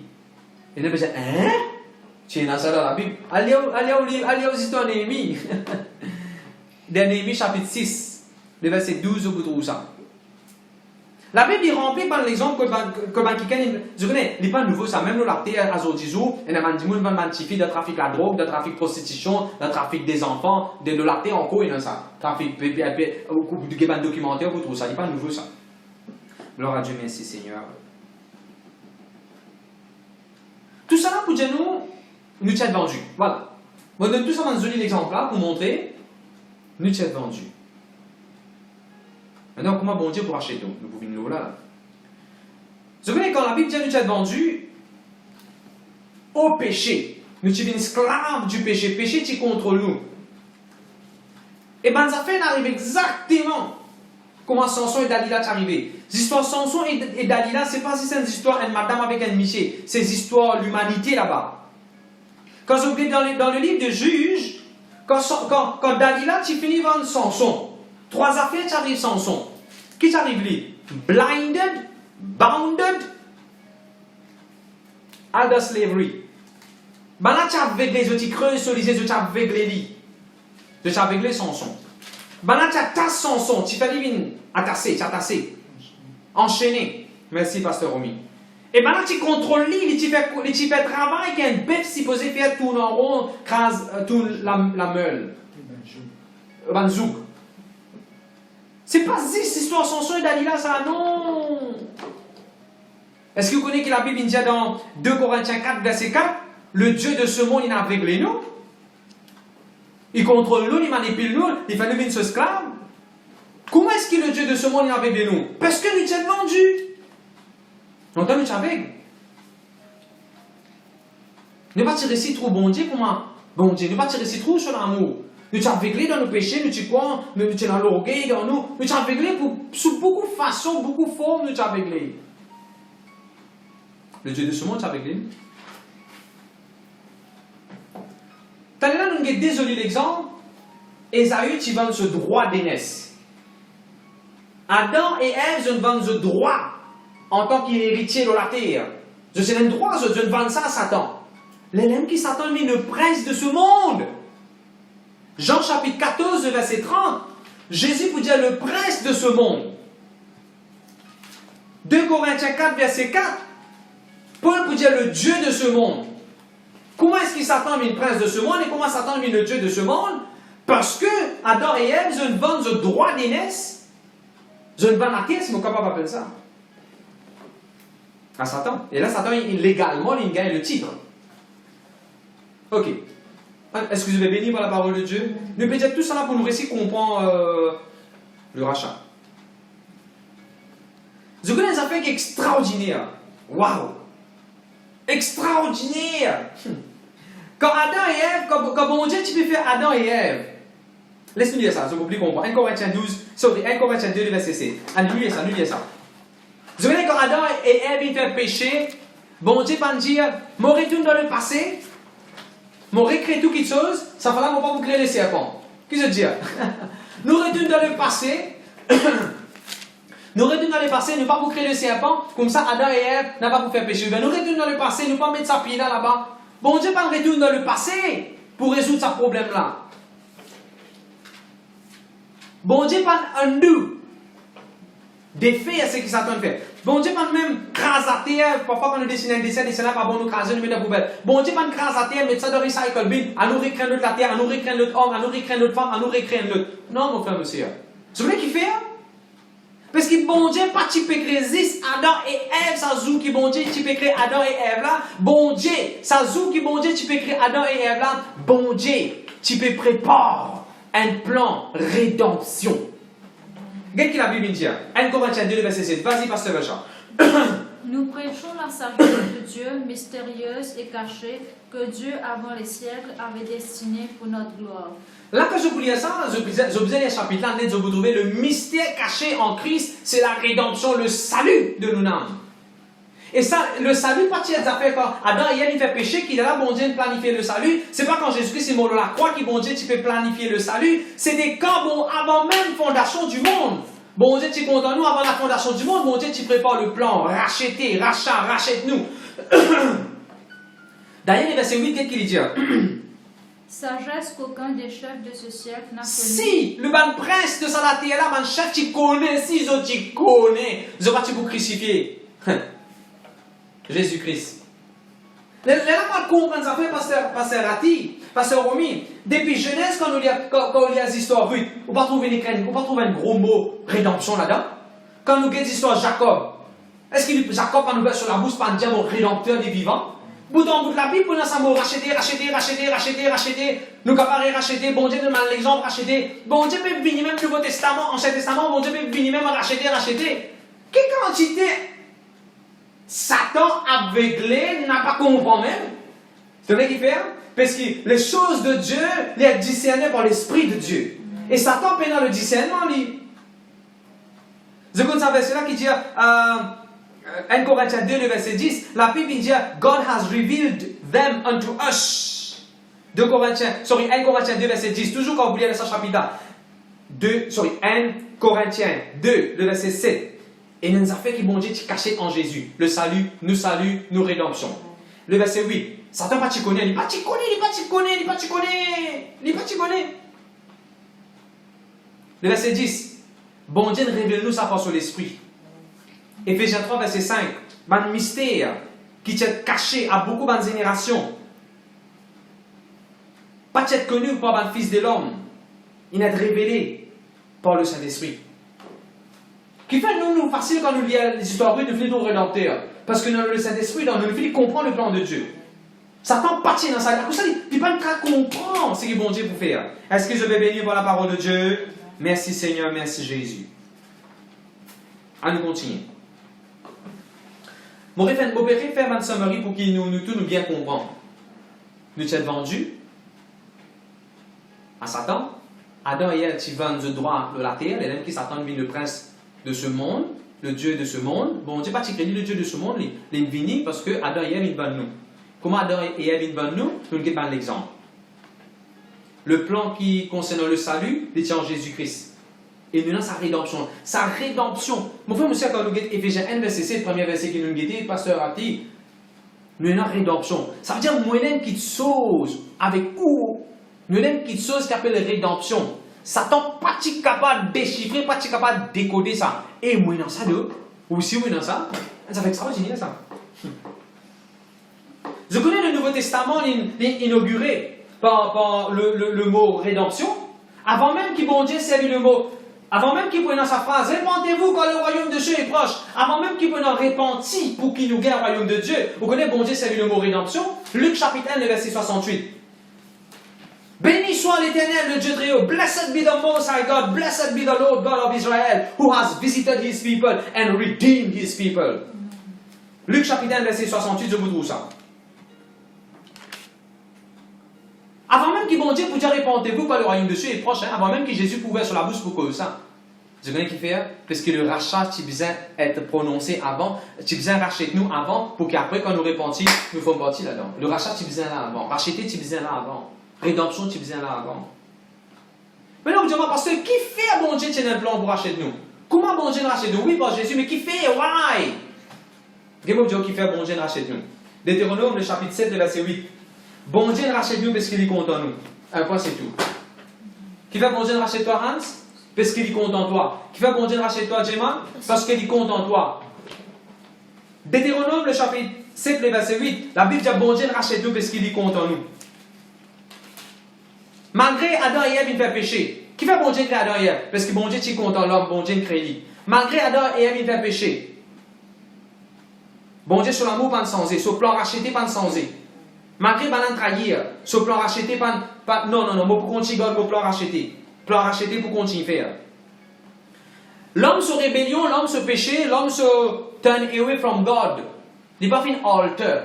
Speaker 4: Et là, hein? Tu es dans ça dans la Bible. Allez aux histoires de Néhémie. Dans Néhémie chapitre 6, le verset 12, vous trouvez ça. La Bible est remplie par l'exemple que quelqu'un, je connais, il n'est pas nouveau ça, même nous l'avons à Zodizou, et nous avons identifié de trafic de la drogue, de trafic de prostitution, de trafic des enfants, de l'avons encore, et ça. Trafic de documentaire, vous trouvez ça, il n'est pas nouveau ça. Gloire à Dieu, merci Seigneur. Tout ça là pour dire nous sommes vendus. Voilà. Je donne tout ça dans un joli exemple là pour montrer, nous sommes vendus. Maintenant, comment bon Dieu pour acheter tout? Nous pouvons nous là. Vous savez, quand la Bible dit que nous sommes vendus au péché, nous sommes esclaves du péché. Péché, tu contrôles nous. Et bien, ça fait arrive exactement comment Samson et Dalila sont arrivés. L'histoire Samson et Dalila, ce n'est pas si c'est une histoire d'une madame avec un monsieur, c'est une histoire de l'humanité là-bas. Quand vous regardez dans le livre de Juges, quand Dalila, tu finis vendre Samson. 3 affaires qui arrivent Samson. Qui t'arrive lui? Blinded, bounded, under slavery. Ben là, tu as aveuglé, tu creuses sur les yeux, tu as aveuglé lui. Tu as aveuglé Samson. Ben là, tu as tassé Samson, tu fais lui attassé, tu as tassé. Enchaîné. Merci, Pasteur Romy. Et ben là, tu contrôles lui, tu fais travail qu'un bœuf supposé faire tourner en rond, crase la meule. Banzouk. C'est pas cette histoire Samson et Dalila, ça, non. Est-ce que vous connaissez que la Bible dit dans 2 Corinthiens 4, verset 4, le Dieu de ce monde, il a aveuglé nous. Il contrôle nous, il manipule nous, il fait nous une esclave. Comment est-ce que le Dieu de ce monde, il a aveuglé nous? Parce que nous sommes vendus. Donc, nous sommes aveugles. Ne pas tirer si trop bon Dieu, comment? Bon Dieu, ne pas tirer si trop sur l'amour. Nous sommes aveuglés dans nos péchés, nous sommes dans l'orgueil dans nous. Nous sommes aveuglés sous beaucoup de façons, beaucoup de formes, nous sommes aveuglés. Le Dieu de ce monde est aveuglé. T'as là, nous avons désolé l'exemple. Ésaü, tu vends ce droit d'aînesse. Adam et Ève, je vends ce droit en tant qu'héritier de la terre. Je sais un droit, je ne vends ça à Satan. L'élève qui Satan, lui, le prince de ce monde. Jean chapitre 14, verset 30, Jésus vous dit le prince de ce monde. 2 Corinthiens 4, verset 4, Paul vous dit le Dieu de ce monde. Comment est-ce qu'il s'attend le prince de ce monde et comment s'attend le Dieu de ce monde? Parce que Adam et Ève, je ne vendent le droit d'aînesse. Je ne vends la terre, si mon capable d'appeler ça. À Satan. Et là, Satan, légalement, il gagne le titre. Ok. Est-ce que vous avez béni par la parole de Dieu? Nous peut-être tout ça là pour nous réciter comprend le rachat. Je connais des affaires extraordinaires. Waouh! Extraordinaire! Quand Adam et Ève, quand bon Dieu, tu peux faire Adam et Ève. Laisse-nous lire ça, je vous prie comprendre. 1 Corinthiens 1 Corinthiens 2, verset 7. Allez, nous lire ça. Vous connaissez quand Adam et Ève ils font péché, bon Dieu va dire, moi retourne dans le passé. Mon recréer tout quelque chose, ça fera pas vous créer les serpents. Qu'est-ce que je veux dire? Nous retournons dans le passé. Nous retournons dans le passé, nous ne pas vous créer le serpent. Comme ça, Adam et Ève n'ont pas vous faire pécher. Nous retournons dans le passé, nous ne pas mettre sa pied là-bas. Bon Dieu pas retourner dans le passé pour résoudre ce problème-là. Bon Dieu pas undo. Défaire ce qui Satan fait. Bon Dieu pas même crase à terre, parfois quand nous dessinons un dessin pas bon nous craser, nous mettre dans la poubelle. Bon Dieu pas crase à terre, mettre ça dans le recycle bin, à nous recréer notre la terre, à nous recréer notre homme, à nous recréer notre femme, à nous recréer notre. Non, mon frère, monsieur. Vous savez qui fait? Parce que bon Dieu pas tu peux créer Adam et Ève, ça joue qui bon Dieu, tu peux créer Adam et Ève là. Bon Dieu, ça joue qui bon Dieu, tu peux créer Adam et Ève là. Bon Dieu, tu peux préparer un plan rédemption. Qu'est-ce que la Bible dit? 1 Corinthiens 2, verset 7. Vas-y, pasteur Richard.
Speaker 2: Nous prêchons la sagesse de Dieu, mystérieuse et cachée, que Dieu, avant les siècles, avait destinée pour notre gloire.
Speaker 4: Là, quand je vous lis ça, je vous ai les chapitres là, net, vous trouvez le mystère caché en Christ, c'est la rédemption, le salut de nous-mêmes. Et ça, le salut, pas de affaires quand Adam et Ève, il fait péché, qu'il est là, bon Dieu, de planifier le salut. C'est pas quand Jésus-Christ est mort de la croix qu'il, bon Dieu, tu peux planifier le salut. C'est des camps, bon, avant même fondation du monde. Bon Dieu, tu comptes en nous avant la fondation du monde. Bon Dieu, tu prépares le plan. Racheter, rachat, rachète-nous. D'ailleurs, le verset 8, qu'est-ce qu'il dit?
Speaker 2: Sagesse qu'aucun des chefs de ce siècle n'a connue.
Speaker 4: Si, le ban prince de Salaté là, ban chef, tu connais, si tu connais, je vais te crucifier. Jésus-Christ. Là, on comprend ça fait pasteur Rati, pasteur Romy. Depuis Genèse, quand on lit les histoires, oui, on va trouver un gros mot rédemption là-dedans. Quand nous lisons l'histoire de Jacob, est-ce que Jacob, quand nous voit sur la bouche, pas dire mon rédempteur des vivants? Bout en bout de la Bible, on a ça mot racheter. Nous capables racheter, bon Dieu nous demande l'exemple, racheter. Bon Dieu peut venir même Nouveau Testament, Ancien Testament, bon Dieu peut venir même racheter. Quelle quantité Satan aveuglé n'a pas compris même. C'est vrai qu'il fait? Parce que les choses de Dieu, les sont discernées par l'Esprit de Dieu. Et Satan peut dans le discernement, lui. Je connais ça verset là qui dit 1 Corinthiens 2, le verset 10, la Bible dit God has revealed them unto us. 1 Corinthiens 2, verset 10, toujours quand vous lisez le chapitre 1 Corinthiens 2, le verset 7. Et nous avons fait que bon Dieu est caché en Jésus. Le salut, nous rédemption. Le verset 8, Satan pas t'y connaît, il pas t'y connaît. Le verset 10, bon Dieu révèle-nous sa force sur l'esprit. Éphésiens 3, verset 5, un mystère qui est caché à beaucoup de générations. Pas être connu par le Fils de l'homme. Il est révélé par le Saint-Esprit. Qui fait nous facile quand nous lisons les histoires de nous rédempteurs. Parce que le Saint-Esprit, nous fait comprendre le plan de Dieu. Satan partit dans sa vie. Il ne peut pas comprendre ce que bon Dieu peut faire. Est-ce que je vais bénir par la parole de Dieu? Merci Seigneur, merci Jésus. À nous continuer. Mon référent Bobéré fait une summary pour qu'il nous tous nous bien comprendre. Nous sommes vendus à Satan. Adam et Ève qui vendent du droit de la terre. Et même qui Satan vient le prince de ce monde, le Dieu de ce monde. Bon, Dieu pas crédit le Dieu de ce monde, il vient parce que Adam et Ève ils vendent nous. Comment Adam et Ève ils vendent nous? Nous avons un exemple. Le plan qui concerne le salut, il tient en Jésus-Christ. Et nous avons sa rédemption. Sa rédemption. Mon frère, monsieur, quand nous avons Éphésiens 1, verset 7, le premier verset qui nous a pasteur Ati, nous avons rédemption. Ça veut dire que nous qui sauve avec où? Nous avons qui sauve ce qu'on appelle rédemption. Satan pas capable de déchiffrer, pas capable de décoder ça. Et moi dans ça, ou si moi dans ça, ça fait extraordinaire ça. Je connais le Nouveau Testament inauguré par le mot rédemption. Avant même qu'il bon Dieu servi le mot. Avant même qu'il prenne dans sa phrase, répentez-vous quand le royaume de Dieu est proche. Avant même qu'il prenne en repenti pour qu'il nous gagne le royaume de Dieu. Vous connaissez, bon Dieu, c'est le mot rédemption. Luc chapitre 1, le verset 68. Béni soit l'Éternel, le Dieu très haut. Blessed be the Most High God. Blessed be the Lord God of Israel, who has visited his people and redeemed his people. Luc chapitre 1, verset 68, je vous trouve ça. Avant même que bon Dieu pouvait dire répentez-vous quand le royaume de Dieu est proche, avant même que Jésus pouvait sur la bouche pour que ça. Je connais qui fait, parce que le rachat, tu besoin être prononcé avant, tu besoin racheter nous avant, pour qu'après, quand nous répentis, nous faisons partie là-dedans. Le rachat, tu besoin là avant. Racheter, tu besoin là avant. Rédemption, tu besoin là avant. Mais là, vous dites, parce que qui fait bon Dieu tient un plan pour racheter nous? Comment bon Dieu rachète nous? Oui, par Jésus, mais qui fait? Why? Qu'est-ce que vous dites qui fait bon Dieu rachète nous? Deutéronome, le chapitre 7, le verset 8. Bon Dieu rachète nous parce qu'il est content nous. Un point, c'est tout. Qui fait bon Dieu rachète toi, Hans? Parce qu'il est content toi. Qui fait bon Dieu rachète toi, Gemma? Parce qu'il est content toi. Deutéronome, le chapitre 7, le verset 8. La Bible dit bon Dieu rachète nous parce qu'il est content nous. Malgré Adam et Ève, il fait péché. Qui fait bon Dieu créer Adam et Ève? Parce que bon Dieu est content l'homme, bon Dieu crée lui. Malgré Adam et Ève, il fait péché. Bon Dieu sur l'amour, pas de sensé. Sur le plan racheté, pas de sensé. Malgré banan trahir, sur le plan racheté, pas non, pour continuer pour plan racheté. Plan racheté pour continuer faire. L'homme se rébellion, l'homme se péché, l'homme se turn away from God. Il n'est pas fait alter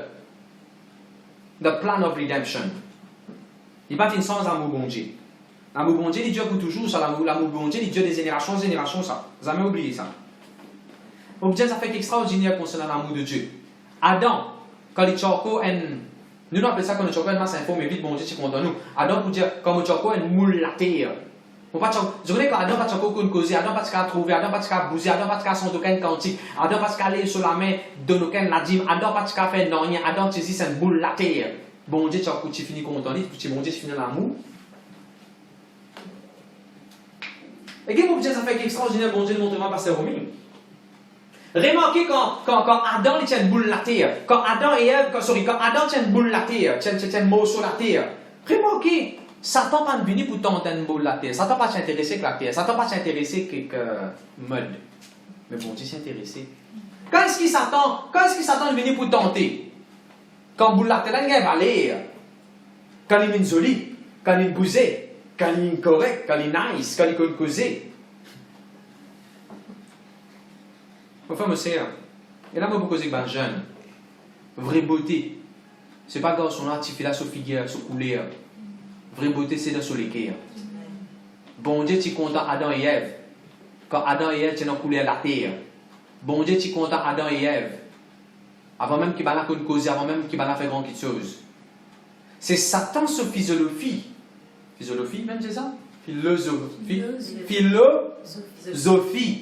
Speaker 4: the plan of redemption. Il n'est pas fait sans amour bon Dieu. L'amour bon Dieu, il est Dieu pour toujours, ça. L'amour bon Dieu, il est Dieu des générations, ça. Vous n'avez jamais oublié ça. Donc Dieu, ça fait extraordinaire concernant l'amour de Dieu. Adam, quand il choco, nous on appelle ça quand il choco, c'est info, mais vite, bon Dieu, c'est content nous. Adam, pour dire, quand il choco, il moule la terre. Je connais quand Adam pas choco qu'on cause, Adam pas qu'à trouver, Adam pas qu'à bouger, Adam pas qu'à son token quantique, Adam pas qu'à aller sur la main de nos ken nadim, Adam pas qu'à faire non rien, Adam tu dis c'est une boule la terre. Bon Dieu, tu finis content, tu bon Dieu, tu finis l'amour. Et qu'est-ce que ça fait extraordinaire, bon Dieu, de montrer par ses Romains. Remarquez quand Adam il tient une boule la terre, quand Adam tient une boule la terre, tient un morceau la terre. Remarquez, Satan pas venu pour tenter une boule la terre, Satan pas s'intéresser avec la terre, Satan pas s'intéresser avec mode. Mais bon Dieu s'intéressé. Quand est-ce que Satan est venu pour tenter? Quand boule la terre, il va aller. Quand il est joli, quand il est bousé, quand il est correct, quand il est nice, quand il est causé. Enfin, monsieur, et là, moi, vous causez avec un jeune. Vraie beauté. C'est pas garçon là, tu fais là sur figure, sur couleur. Vraie beauté, c'est dans sur les cœurs. Bon Dieu, tu es content Adam et Ève. Quand Adam et Ève, tu es dans couleur la terre. Bon Dieu, tu es content Adam et Ève. Avant même qu'il va la causer, avant même qu'il va la faire grand chose. C'est Satan sur physiologie. Physiologie, même, c'est ça? Philosophie. Philosophie.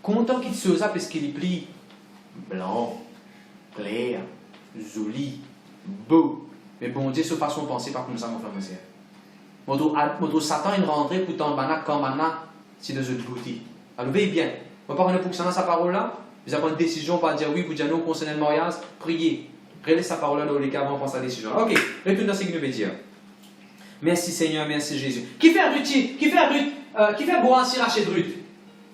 Speaker 4: Content qu'il se ça parce qu'il est pris blanc, clair, joli, beau. Mais bon Dieu, cette façon de penser, pas comme ça, mon frère, mon sœur. Mon Satan, il rentrait pour tant de quand maintenant, c'est de cette beauté. Alors, veillez bien. On va parler pour que ça dans sa parole-là. Vous avez une décision, pas dire oui, vous dire non concernant le mariage, priez. Relève sa parole-là dans les cas avant de prendre sa décision. Ok, retourne dans ce qu'il nous veut dire. Merci Seigneur, merci Jésus. Qui fait Boaz si Rachel Ruth?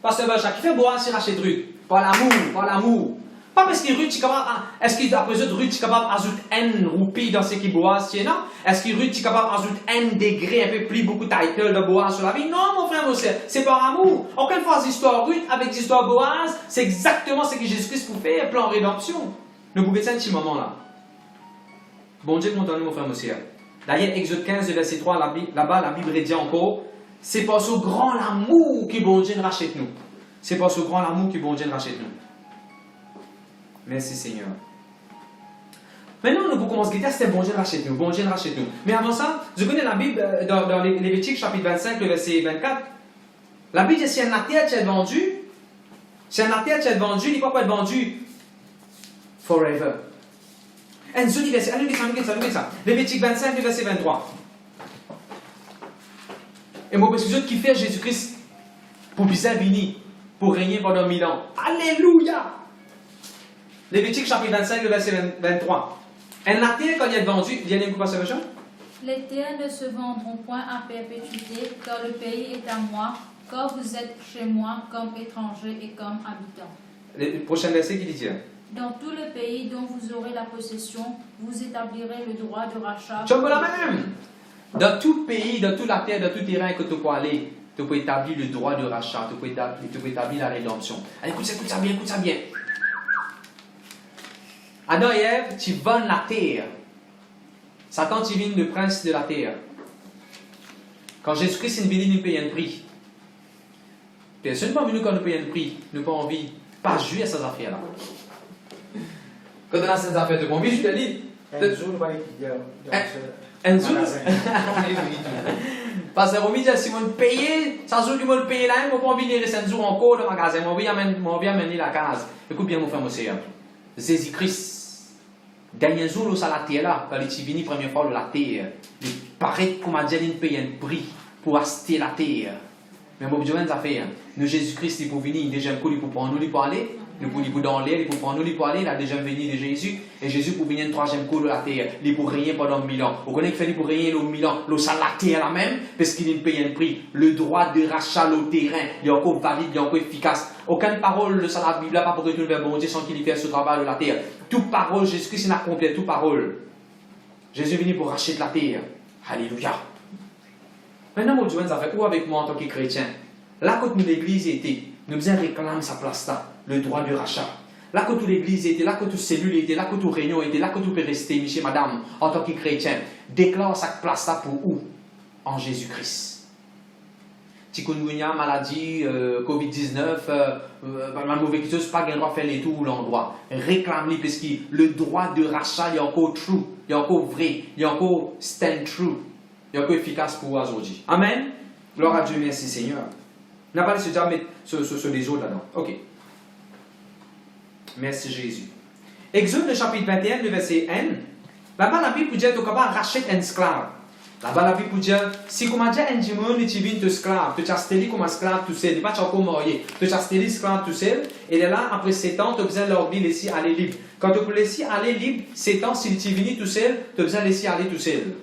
Speaker 4: Pasteur Bacha, qui fait Boaz si Rachel Ruth? Par l'amour. Pas parce que Ruth est capable, est-ce qu'après ça, Ruth est capable d'ajouter un roupie dans ce qui Boaz tient, non? Est-ce que Ruth est capable d'ajouter un degré, un peu plus beaucoup de title de Boaz sur la vie? Non, mon frère, mon sœur, c'est par amour. Aucune fois l'histoire Ruth avec l'histoire Boaz, c'est exactement ce que Jésus-Christ pour faire, plan rédemption. Nous pouvons un petit moment là. Bon Dieu, content-nous, mon frère, mon sœur. D'ailleurs, Exode 15, verset 3, là-bas, la Bible dit encore, c'est par ce grand amour que bon Dieu rachète nous. C'est par ce grand amour que bon Dieu rachète nous. Merci Seigneur. Maintenant, nous pouvons commencer à dire c'est bon Dieu rachète nous, bon Dieu rachète nous. Mais avant ça, je connais la Bible dans Lévitique chapitre 25, le verset 24. La Bible dit si un artère est vendu, il ne peut pas être vendu forever. Un joli verset, allez, ça. Lévitique 25, le verset 23. Et moi, parce que qui fait Jésus-Christ pour bizarre venir, pour régner pendant 1000 ans. Alléluia! Lévitique chapitre 25, le verset 23. Un artère, quand il est vendu, il y a une coupe à ce
Speaker 2: Les terres ne se vendront point à perpétuité, car le pays est à moi, car vous êtes chez moi comme étrangers et comme habitants.
Speaker 3: Le prochain verset qui dit
Speaker 2: Dans tout le pays dont vous aurez la possession, vous établirez le droit de rachat.
Speaker 4: Tu la même. Dans tout pays, dans toute la terre, dans tout terrain que tu peux aller, tu peux établir le droit de rachat, tu peux établir la rédemption. Allez, écoute ça bien. Adam et Ève, tu vends la terre. Satan, tu viens le prince de la terre. Quand Jésus-Christ est venu, nous paye un prix. Personne n'est pas venu quand nous payons un prix. Nous n'avons pas envie, pas jouer à ces affaires-là. Quand on a ces affaires, tu n'as pas envie, je te dis. Un jour, parce que Romy dit, si on paye, ça joue du monde payer là, on n'a pas envie de rester un jour encore dans le magasin, on va amener la case. Écoute bien, mon frère, mon sœur. Jésus-Christ, dernier jour, où ça la terre là, quand il est venu première fois la terre, il paraît qu'on m'a dit qu'il paye un prix pour acheter la terre. Mais mon Dieu, ça fait. Nous, Jésus-Christ, il pour venir, il déjà un coup, il pour prendre nous, il pour aller. Il pour dans l'air, il pour prendre nous, il pour aller. Il a déjà venu de Jésus. Et Jésus pour venir un troisième coup de la terre. Il pour régner pendant 1000 ans. Vous connaissez qu'il fait pour régner les 1000 ans. Le ça la terre là même, parce qu'il paye un prix. Le droit de rachat au terrain, il est encore valide, il est encore efficace. Aucune parole de ça, la Bible, pas pour retourner vers bon Dieu sans qu'il fasse ce travail de la terre. Toute parole, Jésus-Christ, il a accompli toute parole. Jésus est venu pour racheter la terre. Alléluia. Maintenant, mon Dieu, ça fait où avec moi en tant que chrétien? Là, quand l'église était, nous bien réclame sa place là, le droit de rachat. Là, quand l'église était, là, quand toute cellule était, là, quand toute réunion était, là, quand tout peut rester, monsieur, madame, en tant que chrétien, déclare sa place là pour où? En Jésus-Christ. chikungunya, maladie, COVID-19, mal mauvais quelque chose, pas qu'un droit faire les tours ou l'endroit. Réclame-les parce que le droit de rachat il est encore true, il est encore vrai, il est encore stand true, il est encore efficace pour aujourd'hui. Amen. Gloire à Dieu, merci Seigneur. On n'a pas laissé déjà mettre sur les autres là-dedans. Ok. Merci Jésus. Exode le chapitre 21, le verset 1. Là-bas, la Bible dit que tu vas racheter un esclave. Là-bas, la Bible dit si tu as un dimanche, tu viens de esclave, tu as acheté comme esclave tout seul, tu n'es pas encore marié, tu as acheté esclave tout seul, et là, après 7 ans, tu as besoin de leur laisser aller libre. Quand tu peux laisser aller libre, 7 ans, si tu viens tout seul, tu as besoin de laisser aller tout seul.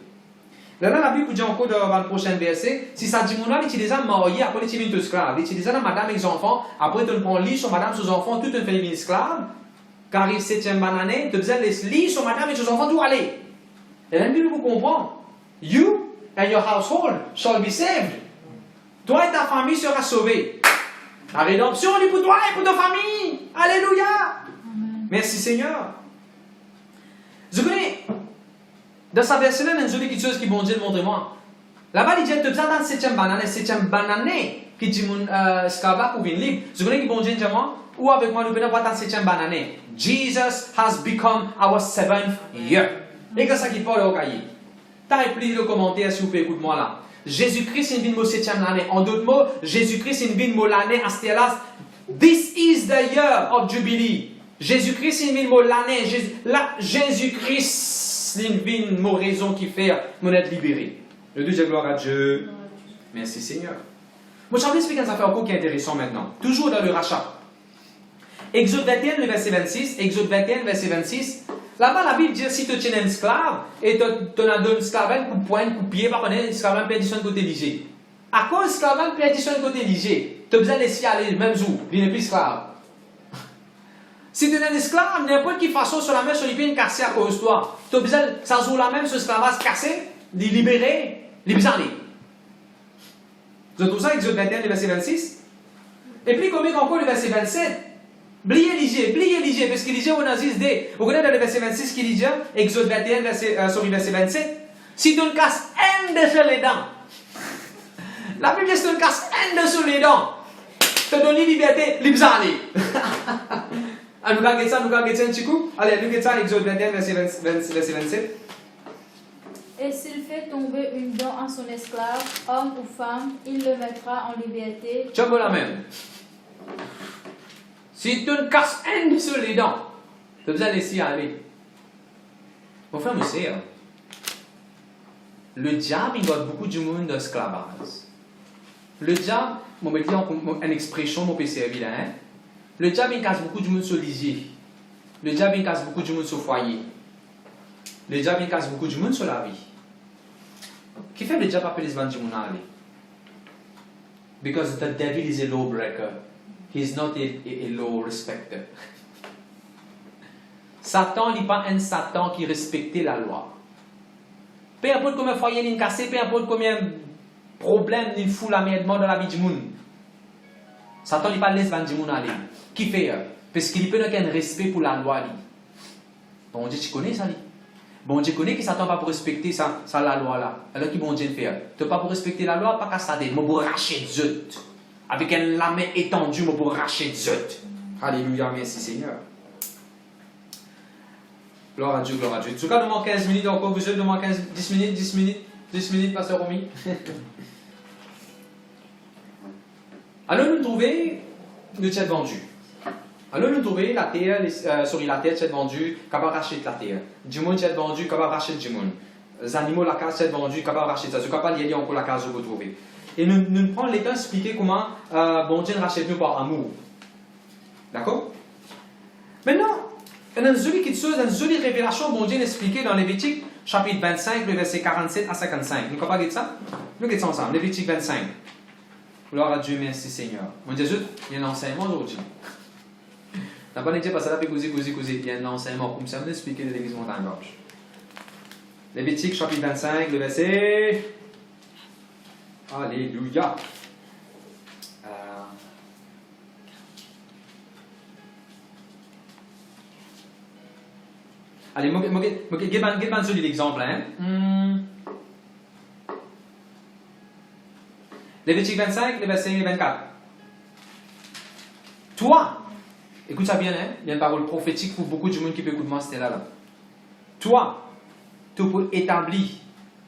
Speaker 4: Là, la Bible dit encore dans le prochain verset, si ça dit mon tu es déjà marié, après tu viens de esclave, tu es déjà madame et les enfants, après tu prends lit sur madame, sur enfants, tout te fait une esclave, car il 7e année, tu as besoin de laisser sur madame et sur enfants, tout aller. Et la Bible vous comprend. You and your household shall be saved. Toi et ta famille sera sauvée. La rédemption est pour toi et pour ta famille. Alléluia. Amen. Merci Seigneur. Je connais, dans sa verset-là, il y a une chose qui bon Dieu montre-moi. Là-bas, il dit, tu as dans la 7e année, qui dit, mon esclave pour venir libre. Je connais qui bon Dieu dit, moi, ou avec moi, nous venons voir dans la 7e année. Jesus has become our 7th year. Et que ça qui parle au cahier. Type le commentaire si vous pouvez écouter moi là. Jésus-Christ est venu au 7e année. En d'autres mots, Jésus-Christ est venu l'année à Stélas. This is the year of Jubilee. Jésus-Christ est venu l'année. Jésus-Christ est venu mon raison qui fait mon être libéré. Le Dieu gloire à Dieu. Merci Seigneur. Moi, je vais vous expliquer une affaire qui est intéressant maintenant. Toujours dans le rachat. Exode 21, le verset 26. Exode 21, verset 26. Là-bas, la Bible dit si tu tiens un esclave et tu as donné un esclave, un coup de poing, un coup de pied, par contre, l'esclave perd son côté léger. À quoi l'esclave perd son côté léger? Tu as besoin de laisser aller le même jour, il n'est plus esclave. Si tu es un esclave, n'importe quelle façon sur la main, sur les pieds, cassé à cause de toi. Tu as besoin, ça joue la même, ce esclavage cassé, de libérer, les besoin d'aller. Vous avez tout ça, Exode 21, le verset 26. Et puis, combien encore le verset 27? Pliez léger, parce qu'il dit au Nazis D. Vous connaissez dans le verset 26 qu'il dit, Exode 21, verset 27. Si tu ne casses un de sur les dents, la Bible dit si tu ne casses un de sur les dents, te donne liberté, libre aller. Nous regardons ça un petit coup. Allez, nous regardons ça, Exode 21, verset 27.
Speaker 2: Et s'il fait tomber une dent à son esclave, homme ou femme, il le mettra en liberté.
Speaker 4: Tu as la même. Si tu ne casses un sur les dents, tu as besoin de laisser aller. Mon frère, me sert. Le diable, il garde beaucoup du monde d'esclavage. Le diable, je vais dire une expression, je peux servir là. Hein? Le diable, il casse beaucoup du monde sur l'isier. Le diable, il casse beaucoup du monde sur le foyer. Le diable, il casse beaucoup du monde sur la vie. Qui fait le diable appeler les bandits mon aller? Because the devil is a lawbreaker. He is not a law respecter. Satan n'est pas un Satan qui respecte la loi. Peu importe combien de foyers il cassé, peu importe combien de problèmes il fout la merde dans la vie du monde. Satan n'est pas laisse bandits mon aller. Qui fait? Parce qu'il peut n'a qu'un respect pour la loi. Bon Dieu, tu connais ça? Bon Dieu connaît que Satan pas pour respecter ça la loi là. Alors qui bon Dieu fait? Tu pas pour respecter la loi, pas qu'à ça mais pour racher Dieu. Avec un lame étendu, mais pour racher Dieu. Alléluia, merci Seigneur. Gloire à Dieu, gloire à Dieu. En tout cas, nous manquons 15 minutes encore. Vous êtes nous manquons 10 minutes, Pasteur Romy. Alors, nous trouvons le tête vendu. Alors, nous trouvons la terre, la terre tête vendue, capable de racheter la terre. Du monde tête vendu, capable de racheter du monde. Les animaux, la case tête vendue, capable de racheter ça. Je ne capable d'y aller encore la case que vous trouvez. Et nous prenons le temps d'expliquer comment bon Dieu rachète nous par amour. D'accord? Maintenant, il y a une jolie révélation bon Dieu expliquée dans Lévitique, chapitre 25, le verset 47 à 55. Nous ne pouvons pas ça? Nous regardons ça ensemble. Lévitique 25. Gloire à Dieu, merci Seigneur. Mon Dieu, il y a un enseignement aujourd'hui. Tu n'as pas dit parce que là, il y a un enseignement. Comme ça, nous expliquer de l'église Montagne-Gorge. Lévitique, chapitre 25, le verset. Alléluia. Allez, je vais vous l'exemple. Hein? Lévitique 25, le verset 24. Toi, écoute ça bien, hein? Il y a une parole prophétique pour beaucoup de monde qui peut écouter moi, c'était là. Toi, tu peux établir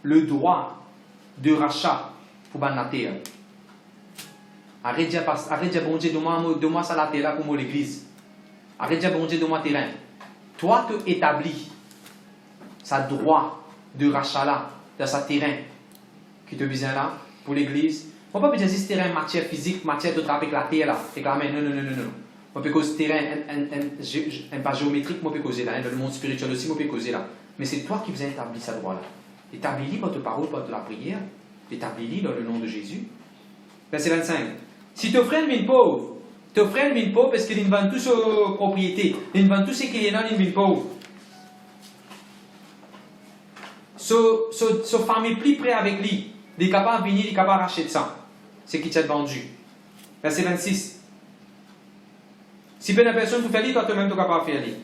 Speaker 4: le droit de rachat pour la terre. Arrête de dire, bon Dieu, donne-moi ça la terre là pour moi l'église. Arrête de dire, bon Dieu, donne-moi terrain. Toi, tu établis sa droit de rachat là, dans sa terrain qui te besoin là, pour l'église. On ne peut pas dire si terrain matière physique, matière de travail avec la terre là. Et quand même, non. On peut causer terrain, pas géométrique, on peut causer là. Dans le monde spirituel aussi, on peut causer là. Mais c'est toi qui viens établir ce droit là. Établis-le par ta parole, par la prière. Établis-le dans le nom de Jésus. Verset 25. Si ton frère vient pauvre, parce qu'il vend tout sa propriété, il vend tout ce qu'il y a dans, il vient pauvre. Sa famille plus près avec lui, il est capable de venir, il est capable de racheter ça. C'est qui t'a vendu. Verset 26. Si peu de personnes pour faire lui, toi toi-même tu es capable de faire lui.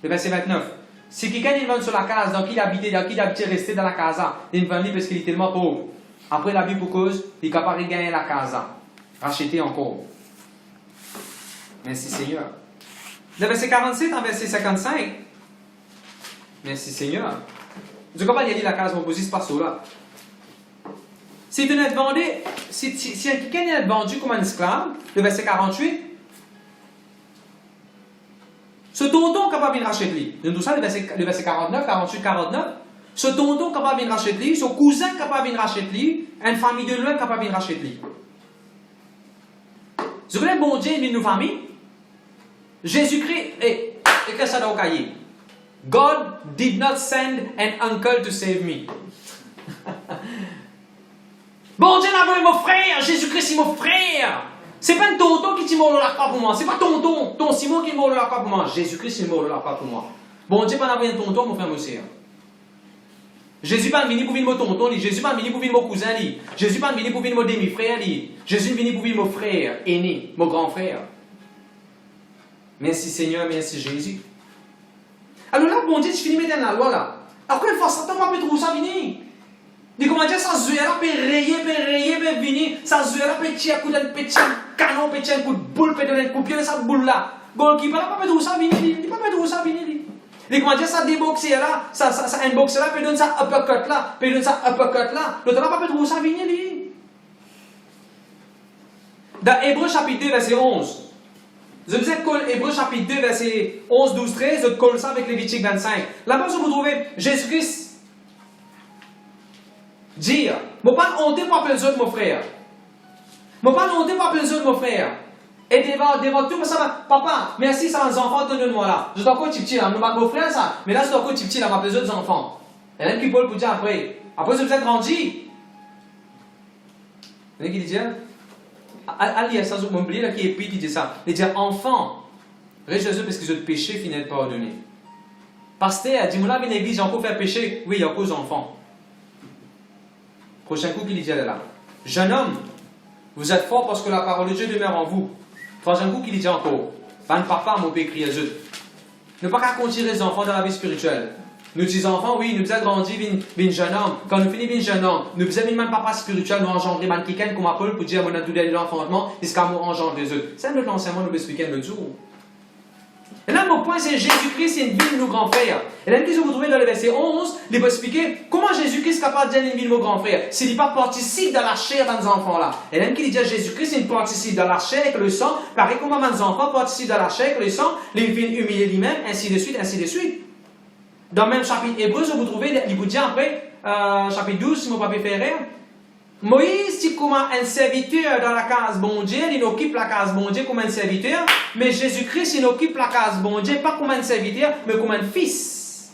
Speaker 4: Le verset 29. Si quelqu'un il vend sur la case, dans qui il habitait resté dans la casa, il vend lui parce qu'il est tellement pauvre. Après la vie pour cause, il est capable de gagner la casa. Racheter encore. Merci Seigneur. Le verset 47 en verset 55. Merci Seigneur. Je ne peux pas dire la case, mon position, pas ça là. Si tu n'es vendu, si quelqu'un est vendu comme un esclave, le verset 48, ce tonton capable de racheter lui. Nous tout ça, le verset 49, 48, 49. Ce tonton capable de racheter lui, ce cousin capable de racheter lui, une famille de loin capable de racheter lui. Je connais bon Dieu, une famille. Jésus-Christ, et qu'est-ce que ça doit cahier? God did not send an uncle to save me. Bon Dieu n'a pas mon frère, Jésus-Christ c'est mon frère. C'est pas un tonton qui t'y mort la croix pour moi, c'est pas ton Simon qui mort la croix pour moi, Jésus-Christ est mort la croix pour moi. Bon Dieu pas n'a pas un tonton mon frère mon sœur. Jésus pas venu pour venir mon tonton, Jésus pas venu pour venir mon cousin, Jésus pas venu pour venir mon demi-frère, Jésus est venu pour venir mon frère aîné, mon grand frère. Merci Seigneur, merci Jésus. Alors là, bon Dieu, tu finis de mettre la loi là. Après, il faut s'attendre à mettre où ça venir. Dis comment dire, ça se là, peut rayer, peut venir. Ça se là, peut tirer un coup de petit canon, peut tirer un coup de boule, peut donner un coup de pied de cette boule là. Bon, qui ne peut pas mettre où ça venir. Il ne peut pas mettre où ça venir. Dis comment dire, ça déboxer là, ça unboxer là, peut donner ça uppercut là, peut donner ça uppercut là. L'autre là, pas mettre où ça venir. Dans Hébreux chapitre 2, verset 11. Je vous ai collé Hébreux chapitre 2, verset 11, 12, 13, je colle ça avec Lévitique 25. Là-bas, vous trouvez Jésus-Christ dire, je ne pas honter pour appeler les autres, mon frère. Je ne pas honter pour appeler les autres, mon frère. Et devant tout, ça, papa, merci, ça, les enfants, donne-moi là. Je dois encore petit là, mon frère, ça. Mais là, je dois encore petit là, m'appeler les autres enfants. Et là, qui peut le dire après. Après, je vous ai grandi. Vous voyez qui dit il y a ça, je m'oublie là qui est puis il dit ça. Il dit enfant, reste Jésus parce que je péché finit pardonné. Pasteur, dis-moi là, une église, j'ai encore fait péché. Oui, il y a encore des enfants. Prochain coup qu'il dit là. Jeune homme, vous êtes fort parce que la parole de Dieu demeure en vous. Troisième coup qu'il dit encore. Van papa, mon père crie à Dieu. Ne pas qu'à continuer les enfants dans la vie spirituelle. Nous disons enfants, oui, nous avons grandi, un jeune homme. Quand nous finissons un jeune homme, nous avons même papa spirituel, nous engendrer quelqu'un comme Paul pour dire, on a tout l'enfantement, et ce qu'on engendre les autres. C'est notre enseignement, nous expliquons le jour. Et là, mon point, c'est Jésus-Christ, c'est une vie de nos grands frères. Et là, qu'est-ce que vous trouvez dans le verset 11, il va expliquer comment Jésus-Christ est capable de dire une vie de nos grands frères. S'il n'est pas participe dans la chair dans nos enfants-là. Et là, qu'il dit à Jésus-Christ, il participe dans la chair avec le sang. Pareil, comment nos enfants participent dans la chair avec le sang, il vient humilier lui-même, ainsi de suite, ainsi de suite. Dans le même chapitre hébreu, vous trouvez, il vous dit après, chapitre 12, si mon papa fait rire, Moïse dit comme un serviteur dans la case bon Dieu, il occupe la case bon Dieu comme un serviteur, mais Jésus-Christ, il occupe la case bon Dieu, pas comme un serviteur, mais comme un fils.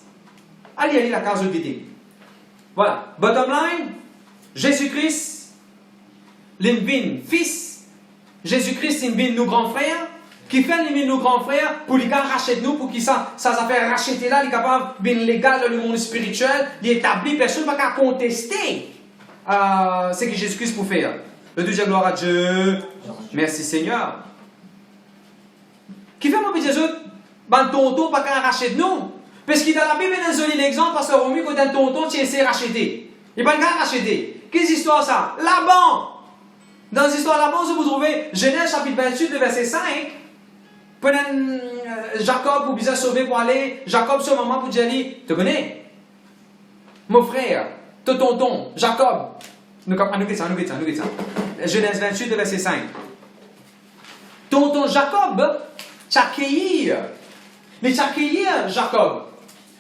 Speaker 4: Allez, la case vide. Voilà. Bottom line, Jésus-Christ, l'invine fils, Jésus-Christ, l'invine nos grands frères, qui fait les nos grands frères pour les gars racheter nous, pour qu'ils ça fait racheter là, les capables bien légal dans le monde spirituel, d'établir personne ne va pas contester ce que Jésus-Christ peut faire. Le deuxième gloire à Dieu. Merci Seigneur. Qui fait mon petit Jésus, ben tonton pas qu'à racheter nous, parce qu'il dans la Bible il y a un joli exemple parce que Romy quand un tonton tu essaies de racheter, il pas qu'à racheter. Qu'est-ce histoire ça? Laban. Dans l'histoire là-bas, vous trouvez Genèse chapitre 28, le verset 5. Pendant Jacob, vous bien sauver pour aller, Jacob, ce moment, vous dire, tu connais? Mon frère, ton tonton, Jacob. Nous ça. Genèse 28, le verset 5. Tonton Jacob, t'as accueilli. Mais t'as accueilli Jacob.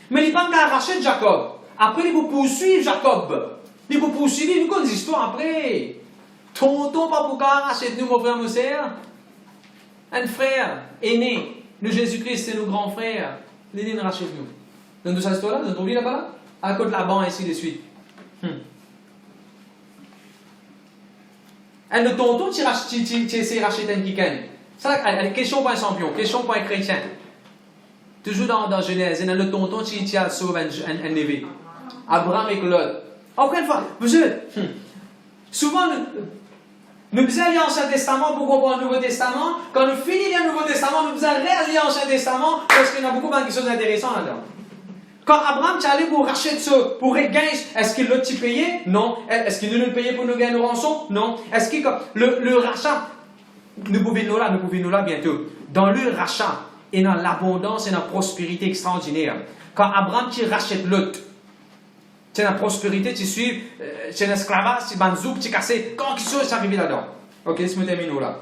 Speaker 4: Mais il n'a pas arraché Jacob. Après, il vous poursuivre Jacob. Il vous poursuivre, nous connaissons l'histoire après. Tonton, pas pour arracher nous, mon frère, mon sœur. Un frère aîné de Jésus-Christ, c'est nos grands frères. Les nous rachètent nous. Dans toute cette histoire-là, vous trouvez là-bas là? À côté de la banque, ainsi de suite. Un de tonton, tu essaies de racheter un kikan. Ça, question pour un champion, question pour un chrétien. Toujours dans Genèse, un de tonton, tu as sauvé un neveu. Abraham et Claude. Encore une fois, vous êtes. Souvent, nous besoin lire l'Ancien Testament pour comprendre le Nouveau Testament. Quand nous finissons le Nouveau Testament, nous besoin relire l'Ancien Testament parce qu'il y a beaucoup de choses intéressantes là-dedans. Quand Abraham est allé pour racheter ça, pour gagner, est-ce qu'il l'a payé? Non. Est-ce qu'il nous payé pour nous gagner nos rançons? Non. Est-ce que le rachat, nous pouvons là bientôt. Dans le rachat et dans l'abondance et dans la prospérité extraordinaire. Quand Abraham qui rachète l'autre, c'est la prospérité, tu suis, c'est l'esclavage, c'est banzouk, tu cassé. Quand quelque chose est arrivé là-dedans. Ok, laisse-moi terminer là.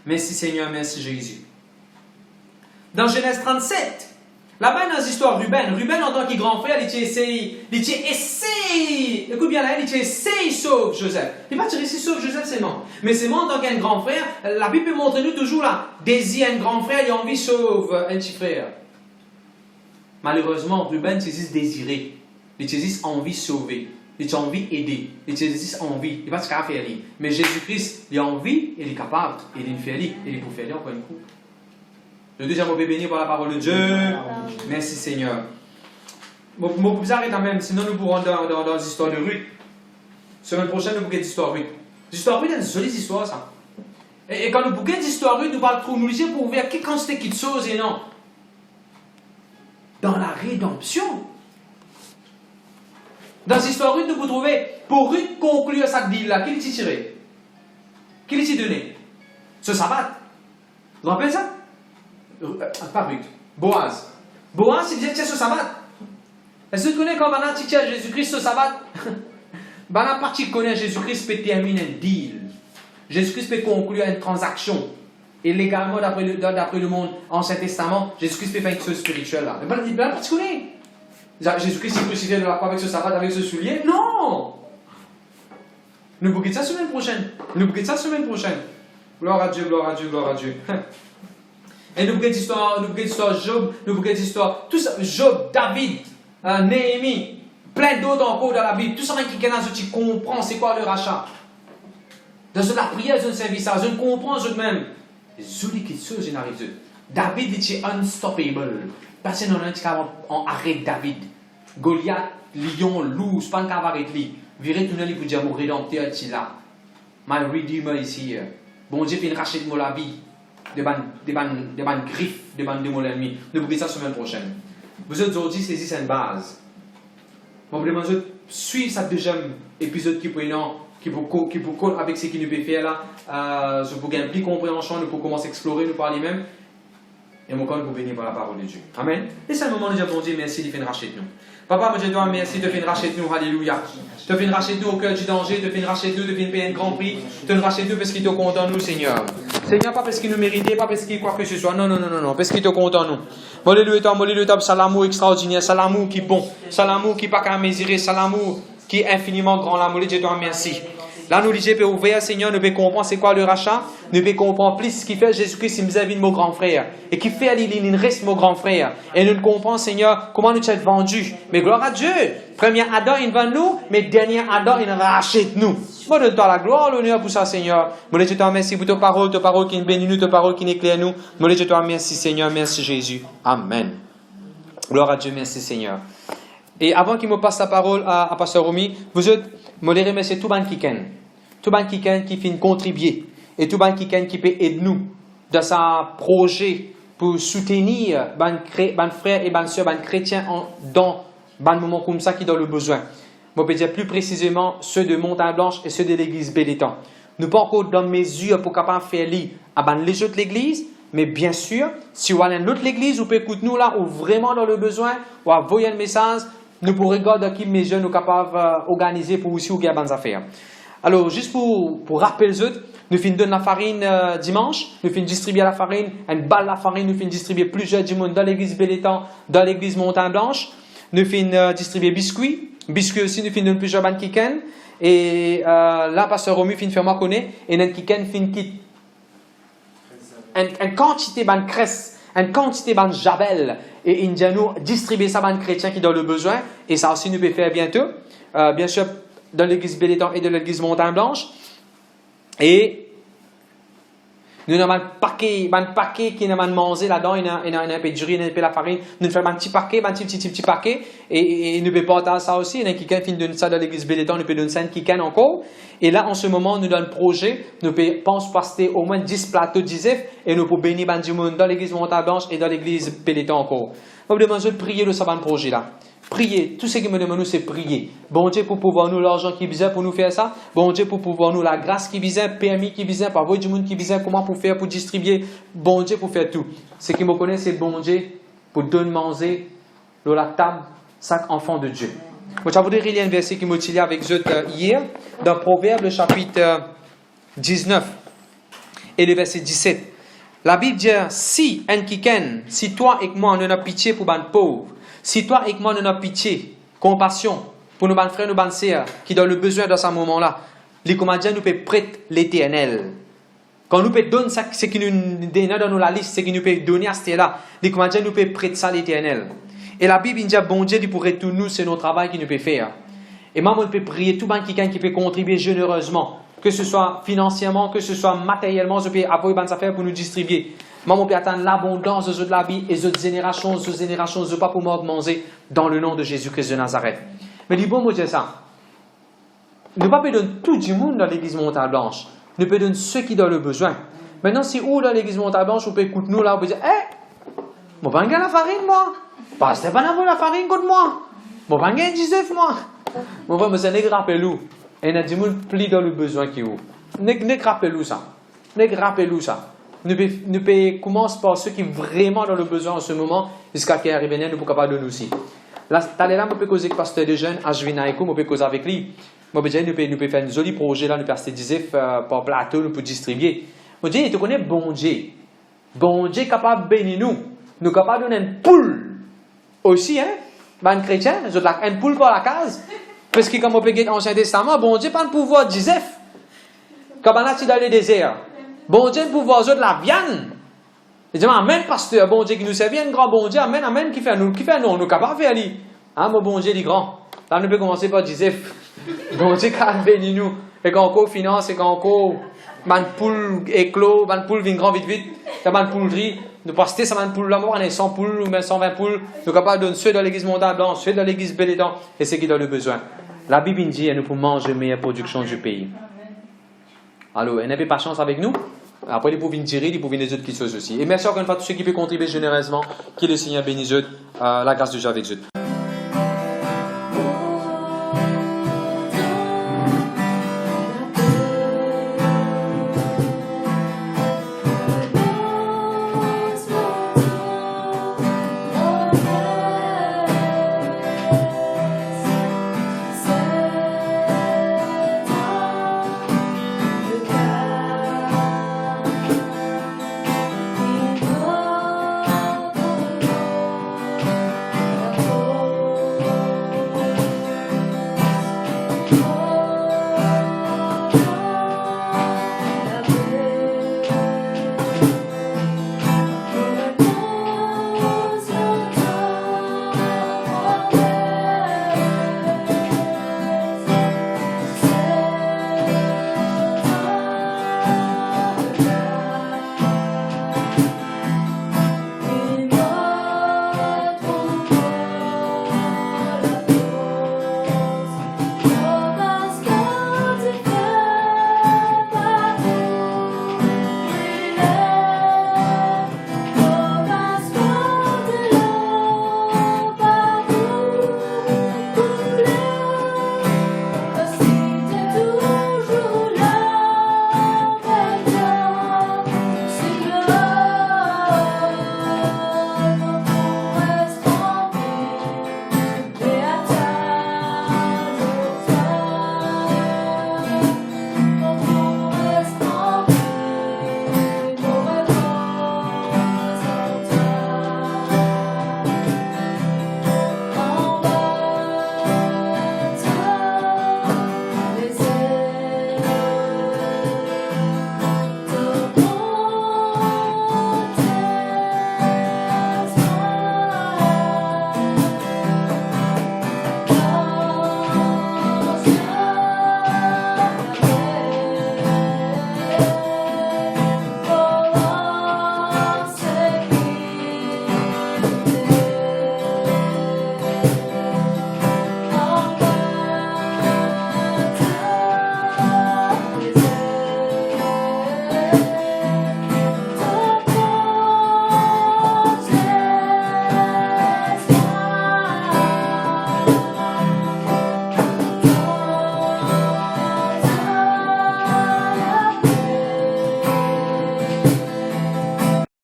Speaker 4: Merci Seigneur, merci Jésus. Dans Genèse 37, là-bas dans l'histoire Ruben en tant que grand frère, il essaye, écoute bien là, il essaye sauve Joseph. Il n'est pas tiré ici sauve Joseph, c'est non. Mais c'est moi en tant qu'un grand frère, la Bible peut montrer nous toujours là, désir un grand frère, il a envie sauve un petit frère. Malheureusement, Ruben c'est désiré. Il utilise envie de sauver. Il a envie d'aider. Il utilise envie. Il n'est pas ce qu'il a fait. Mais Jésus-Christ, il a envie, il est capable. Il est fait. Il est pour faire encore une coup. Le deuxième mot béni par la parole de Dieu. Merci Seigneur. Mon vous arrête quand même, sinon nous pourrons dans l'histoire de Ruth. Semaine prochaine, nous bouquets d'histoire Ruth. L'histoire Ruth, c'est une jolie histoire ça. Et quand nous bouquets d'histoire Ruth, nous parlons trop, nous lisons pour voir quelle quantité de choses et non. Dans la rédemption. Dans l'histoire Ruth, nous pouvons trouver, pour Ruth conclure cette deal-là, qui l'a tiré? Qui l'a donné? Ce sabbat. Vous vous rappelez ça? Pas Ruth. Boaz. Boaz, il disait, tiens, ce sabbat. Est-ce que tu connais quand on a tiens Jésus-Christ ce sabbat? La partie qui connaît Jésus-Christ peut terminer un deal. Jésus-Christ peut conclure une transaction. Et légalement, d'après le monde Ancien Testament, Jésus-Christ peut faire une chose spirituelle là. Mais la partie connaît. Jésus-Christ s'est crucifié de la croix avec ce sabbat, avec ce soulier? Non! Nous bouquons ça semaine prochaine. Gloire à Dieu, gloire à Dieu, gloire à Dieu. Et nous bouquons d'histoire Job, nous bouquons d'histoire, tout ça, Job, David, Néhémie, plein d'autres encore dans la Bible. Tout ça qui comprend c'est quoi le rachat. Dans la prière, dans le service, je comprends même. Zuli qui chose, je n'arrive. David est unstoppable. Parce que nous avons arrêté David. Goliath, lion, loup, c'est pas un cavalier de lui. Virez tout le monde pour dire mon rédempteur est là. My redeemer is here. Bon Dieu fait une rachet de la vie. Des bandes griffes, des bandes de mon ennemi. Nous pourrons ça la semaine prochaine. Vous autres aujourd'hui, saisissez une base. Bon, vraiment, vous suivez ce deuxième épisode qui peut coller avec ce qui nous peut faire là. Je vous gagne plus compréhension, nous pouvons commencer à explorer, nous parler même. Et mon corps, nous bénir par la parole de Dieu. Amen. Et c'est le moment de dire, bon Dieu, merci de faire une rachet de nous. Papa, moi je dois merci de faire une rachet de nous. Alléluia. De faire une rachet de nous au cœur du danger, de faire une rachet de nous, de faire une payer un grand prix, de faire une rachet de nous parce qu'il est content de nous, Seigneur. Seigneur, pas parce qu'il nous méritait, pas parce qu'il quoi que ce soit. Non, parce qu'il est content de nous. Alléluia, c'est l'amour extraordinaire, c'est l'amour qui est bon, c'est l'amour qui n'est pas qu'à mesurer, c'est l'amour qui est infiniment grand. L'amour, je dois merci. Là, nous, les peut ouvrir, Seigneur, nous pouvons comprendre c'est quoi le rachat, nous pouvons comprendre plus ce qui fait Jésus-Christ vis-à-vis de mon grand frère, et qui fait il reste mon grand frère. Et nous comprenons, Seigneur, comment nous sommes vendus. Mais gloire à Dieu, premier Adam, il vend nous, mais dernier Adam, il rachète nous. Moi, je te donne la gloire, l'honneur pour ça, Seigneur. Moi, je te remercie pour ta parole qui bénit nous, ta parole qui éclaire nous. Moi, je te remercie, Seigneur, merci Jésus. Amen. Gloire à Dieu, merci Seigneur. Et avant qu'il me passe la parole à Pasteur Romy, vous êtes, moi, les remercier tout le monde qui ken. Tout le monde qui fait contribuer. Et tout le monde qui peut aider nous dans sa projet pour soutenir les frères et les sœurs, les chrétiens dans un moment comme ça qui ont le besoin. Je peux dire plus précisément ceux de Montagne Blanche et ceux de l'église Bélétan. nous pas encore dans mesure pour capable faire lire à les autres l'église, mais bien sûr, si vous allez dans l'autre église, vous pouvez écouter nous là, ou vraiment dans le besoin, ou envoyer un message, nous pourrons regarder qui mesure nous capables d'organiser pour aussi ou qui a bonnes affaires. Alors, juste pour rappeler les autres, nous finissons donner la farine dimanche, nous finissons distribuer la farine, une balle de la farine, nous finissons distribuer plusieurs du monde dans l'église Bélétan, dans l'église Montagne Blanche, nous finissons distribuer biscuits aussi, nous finissons donner plusieurs bandes kiken, et là, pasteur Romu finit faire moi connaître, et notre kiken finit quitte. Une quantité de cresse, une quantité de javel, et il nous distribuer ça aux chrétiens qui ont le besoin, et ça aussi nous peut faire bientôt, bien sûr, dans l'église Bélétan et de l'église Montagne Blanche. Et nous avons un paquet qui nous a mangé là-dedans, il y a un peu de riz, il y a un peu de la farine, nous faisons un petit paquet, un petit paquet, et nous pouvons partager ça aussi. Il y a quelqu'un qui donne ça dans l'église Bélétan, nous pouvons donner ça à quelqu'un encore. Et là, en ce moment, nous avons un projet, nous pensons passer au moins 10 plateaux d'Isef, et nous pouvons bénir du monde dans l'église Montagne Blanche et dans l'église Bélétan encore. Je vous demande de prier le sabbat projet là. Prier, tout ce qui me demande, c'est prier. Bon Dieu, pour pouvoir nous l'argent qui besoin pour nous faire ça. Bon Dieu, pour pouvoir nous la grâce qui besoin, permis qui besoin, par voie du monde qui besoin, comment pour faire, pour distribuer. Bon Dieu, pour faire tout. Ce qui me connaît, c'est bon Dieu, pour donner manger, dans la table, chaque enfant de Dieu. Moi, je voudrais lire un verset qui m'a tiré avec eux hier, dans Proverbe, le chapitre 19, et le verset 17. La Bible dit, si toi et moi, on a pitié pour les pauvres, si toi et moi, nous avons pitié, compassion pour nos frères, nos sœurs qui ont le besoin dans ce moment-là, les commandants nous peuvent prêter l'Éternel. Quand nous pouvons donner ce qui nous donne dans la liste, ce qui nous peut donner à ce là, les commandants nous peuvent prêter ça à l'Éternel. Et la Bible dit, bon Dieu, il pourrait tout nous, c'est notre travail qu'il nous peut faire. Et moi, on peut prier tout quelqu'un qui peut contribuer généreusement, que ce soit financièrement, que ce soit matériellement, je peux avoir des affaires pour nous distribuer. Maman peut attendre l'abondance de la vie et de génération, de pas pour manger dans le nom de Jésus-Christ de Nazareth. Mais dis bon, moi, dis ça. Nous ne pouvons pas donner tout le monde dans l'église Montagne Blanche. Nous pouvons donner ceux qui ont le besoin. Maintenant, si où dans l'église Montagne Blanche, on peut écouter nous là, on peut dire, moi, je vais gagner la farine, moi. Parce que pas la farine contre moi. Moi, je vais gagner 19, moi. Moi, je vais me rappeler. Et nous avons plus dans le besoin qui est où. Ne rappelez-vous ça. Ne rappelez-vous ça. Nous pouvons commencer par ceux qui sont vraiment dans le besoin en ce moment, jusqu'à qui arrive, nous pouvons capable de nous aussi. Là, je peux causer avec le pasteur de jeunes, Ashvinaïko, je peux causer avec lui. Nous pouvons faire un joli projet là, nous pouvons dire par plateau, nous pouvons distribuer. Je dis, tu connais bon Dieu. Bon Dieu est capable de bénir nous. Nous sommes capables de donner une poule aussi, hein, ben chrétien, une poule par la case. Parce que comme on peut dire dans l'Ancien Testament, bon Dieu n'a pas le pouvoir de Joseph. Comme on a dit dans le désert. Bon Dieu, pour pouvoir de la viande. Il dit, amen, pasteur, bon Dieu qui nous servait, un grand bon Dieu, amen, amen, qui fait nous, on est capable de faire lui. Hein, mon bon Dieu, il est grand. Là, nous pouvons commencer par Joseph. Bon Dieu, qui a béni nous. Et quand on finance, et quand on man poule éclos, man poule vient grand vite, quand man poule riz, nous passer ça man poule l'amour, on est 100 poules ou même 120 poules, nous sommes capables de donner ceux dans l'église Montagne Blanche, ceux dans l'église Bélétan, et ceux qui ont le besoin. La Bible dit, nous pouvons manger la meilleure production du pays. Alors, n'avez pas chance avec nous. Après, ils peuvent tirer, ils peuvent les autres qui sont aussi. Et merci encore une fois à tous ceux qui peuvent contribuer généreusement, que le Seigneur bénisse eux, la grâce de Dieu avec eux.